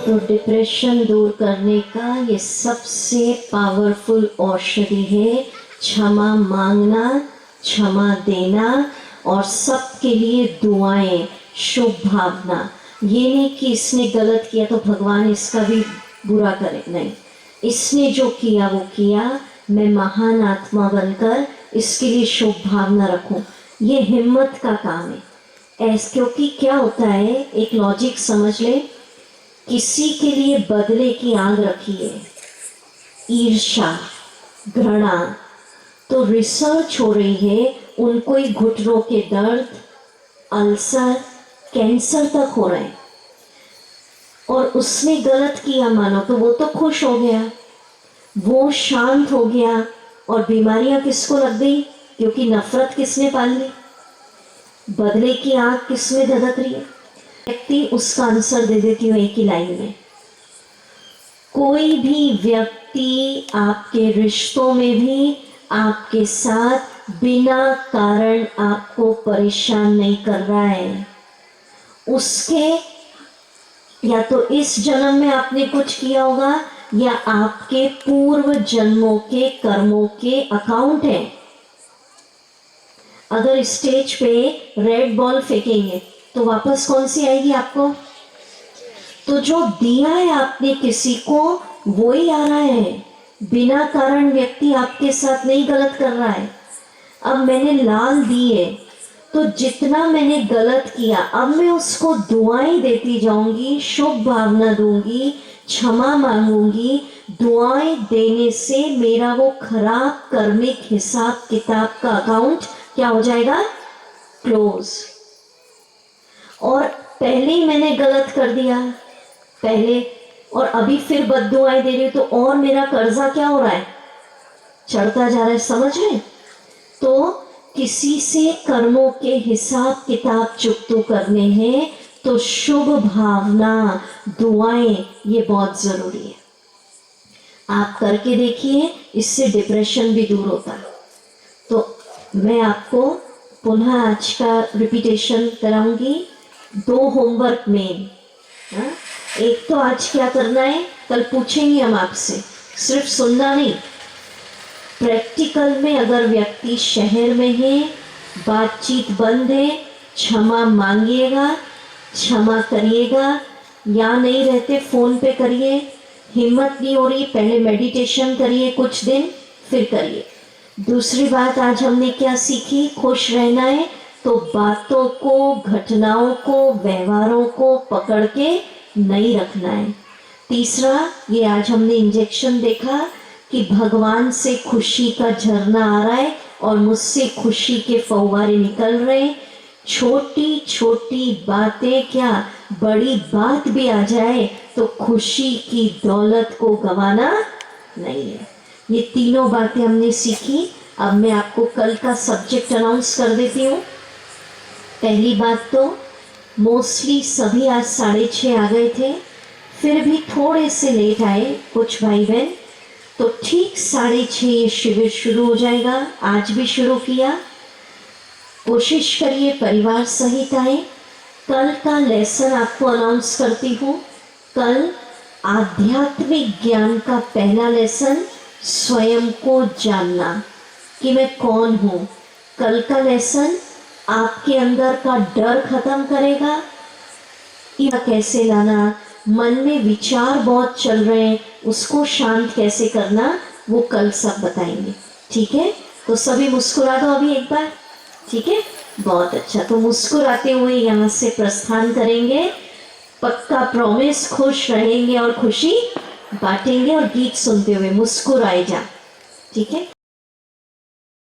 तो डिप्रेशन दूर करने का ये सबसे पावरफुल औषधि है। क्षमा मांगना, क्षमा देना और सबके लिए दुआएं, शुभ भावना। ये नहीं कि इसने गलत किया तो भगवान इसका भी बुरा करे, नहीं। इसने जो किया वो किया, मैं महान आत्मा बनकर इसके लिए शुभ भावना रखूं। ये हिम्मत का काम है। क्योंकि क्या होता है, एक लॉजिक समझ ले, किसी के लिए बदले की आग रखी है, ईर्ष्या, घृणा, तो रिसर्च हो रही है उनको ही घुटनों के दर्द, अल्सर, कैंसर तक हो रहे हैं। और उसने गलत किया मानो तो वो तो खुश हो गया, वो शांत हो गया, और बीमारियां किसको लग गई? क्योंकि नफरत किसने पाल ली, बदले की आग किसमें धधक रही है। व्यक्ति उसका आंसर दे देती हूँ एक ही लाइन में। कोई भी व्यक्ति आपके रिश्तों में भी आपके साथ बिना कारण आपको परेशान नहीं कर रहा है। उसके या तो इस जन्म में आपने कुछ किया होगा या आपके पूर्व जन्मों के कर्मों के अकाउंट है। अगर स्टेज पे रेड बॉल फेंकेंगे तो वापस कौन सी आएगी आपको? तो जो दिया है आपने किसी को वो ही आ रहा है। बिना कारण व्यक्ति आपके साथ नहीं गलत कर रहा है। अब मैंने लाल दिए तो जितना मैंने गलत किया अब मैं उसको दुआएं देती जाऊंगी, शुभ भावना दूंगी, क्षमा मांगूंगी। दुआएं देने से मेरा वो खराब कर्मिक हिसाब किताब का अकाउंट क्या हो जाएगा? क्लोज। और पहले ही मैंने गलत कर दिया पहले और अभी फिर बद्दुआएं दे रही हूं तो और मेरा कर्जा क्या हो रहा है? चढ़ता जा रहा है। समझ रहे? तो किसी से कर्मों के हिसाब किताब चुकतू करने हैं तो शुभ भावना दुआएं ये बहुत जरूरी है। आप करके देखिए, इससे डिप्रेशन भी दूर होता है। तो मैं आपको पुनः आज का रिपीटेशन कराऊंगी। 2 होमवर्क में, एक तो आज क्या करना है, कल पूछेंगे हम आपसे, सिर्फ सुनना नहीं। प्रैक्टिकल में अगर व्यक्ति शहर में है, बातचीत बंद है, क्षमा मांगिएगा, क्षमा करिएगा, या नहीं रहते फोन पे करिए। हिम्मत नहीं हो रही पहले मेडिटेशन करिए कुछ दिन, फिर करिए। दूसरी बात आज हमने क्या सीखी? खुश रहना है तो बातों को, घटनाओं को, व्यवहारों को पकड़ के नहीं रखना है। तीसरा, ये आज हमने इंजेक्शन देखा कि भगवान से खुशी का झरना आ रहा है और मुझसे खुशी के फव्वारे निकल रहे हैं। छोटी छोटी बातें क्या, बड़ी बात भी आ जाए तो खुशी की दौलत को गंवाना नहीं है। ये तीनों बातें हमने सीखी। अब मैं आपको कल का सब्जेक्ट अनाउंस कर देती हूँ। पहली बात तो मोस्टली सभी आज 6:30 आ गए थे, फिर भी थोड़े से लेट आए कुछ भाई बहन, तो ठीक 6:30 ये शिविर शुरू हो जाएगा। आज भी शुरू किया, कोशिश करिए परिवार सहित आए। कल का लेसन आपको अनाउंस करती हूँ। कल आध्यात्मिक ज्ञान का पहला लेसन, स्वयं को जानना कि मैं कौन हूँ। कल का लेसन आपके अंदर का डर खत्म करेगा। यह कैसे लाना, मन में विचार बहुत चल रहे हैं उसको शांत कैसे करना, वो कल सब बताएंगे। ठीक है? तो सभी मुस्कुरा दो अभी एक बार। ठीक है? बहुत अच्छा। तो मुस्कुराते हुए यहाँ से प्रस्थान करेंगे। पक्का प्रॉमिस, खुश रहेंगे और खुशी बांटेंगे और गीत सुनते हुए मुस्कुराए जा। ठीक है?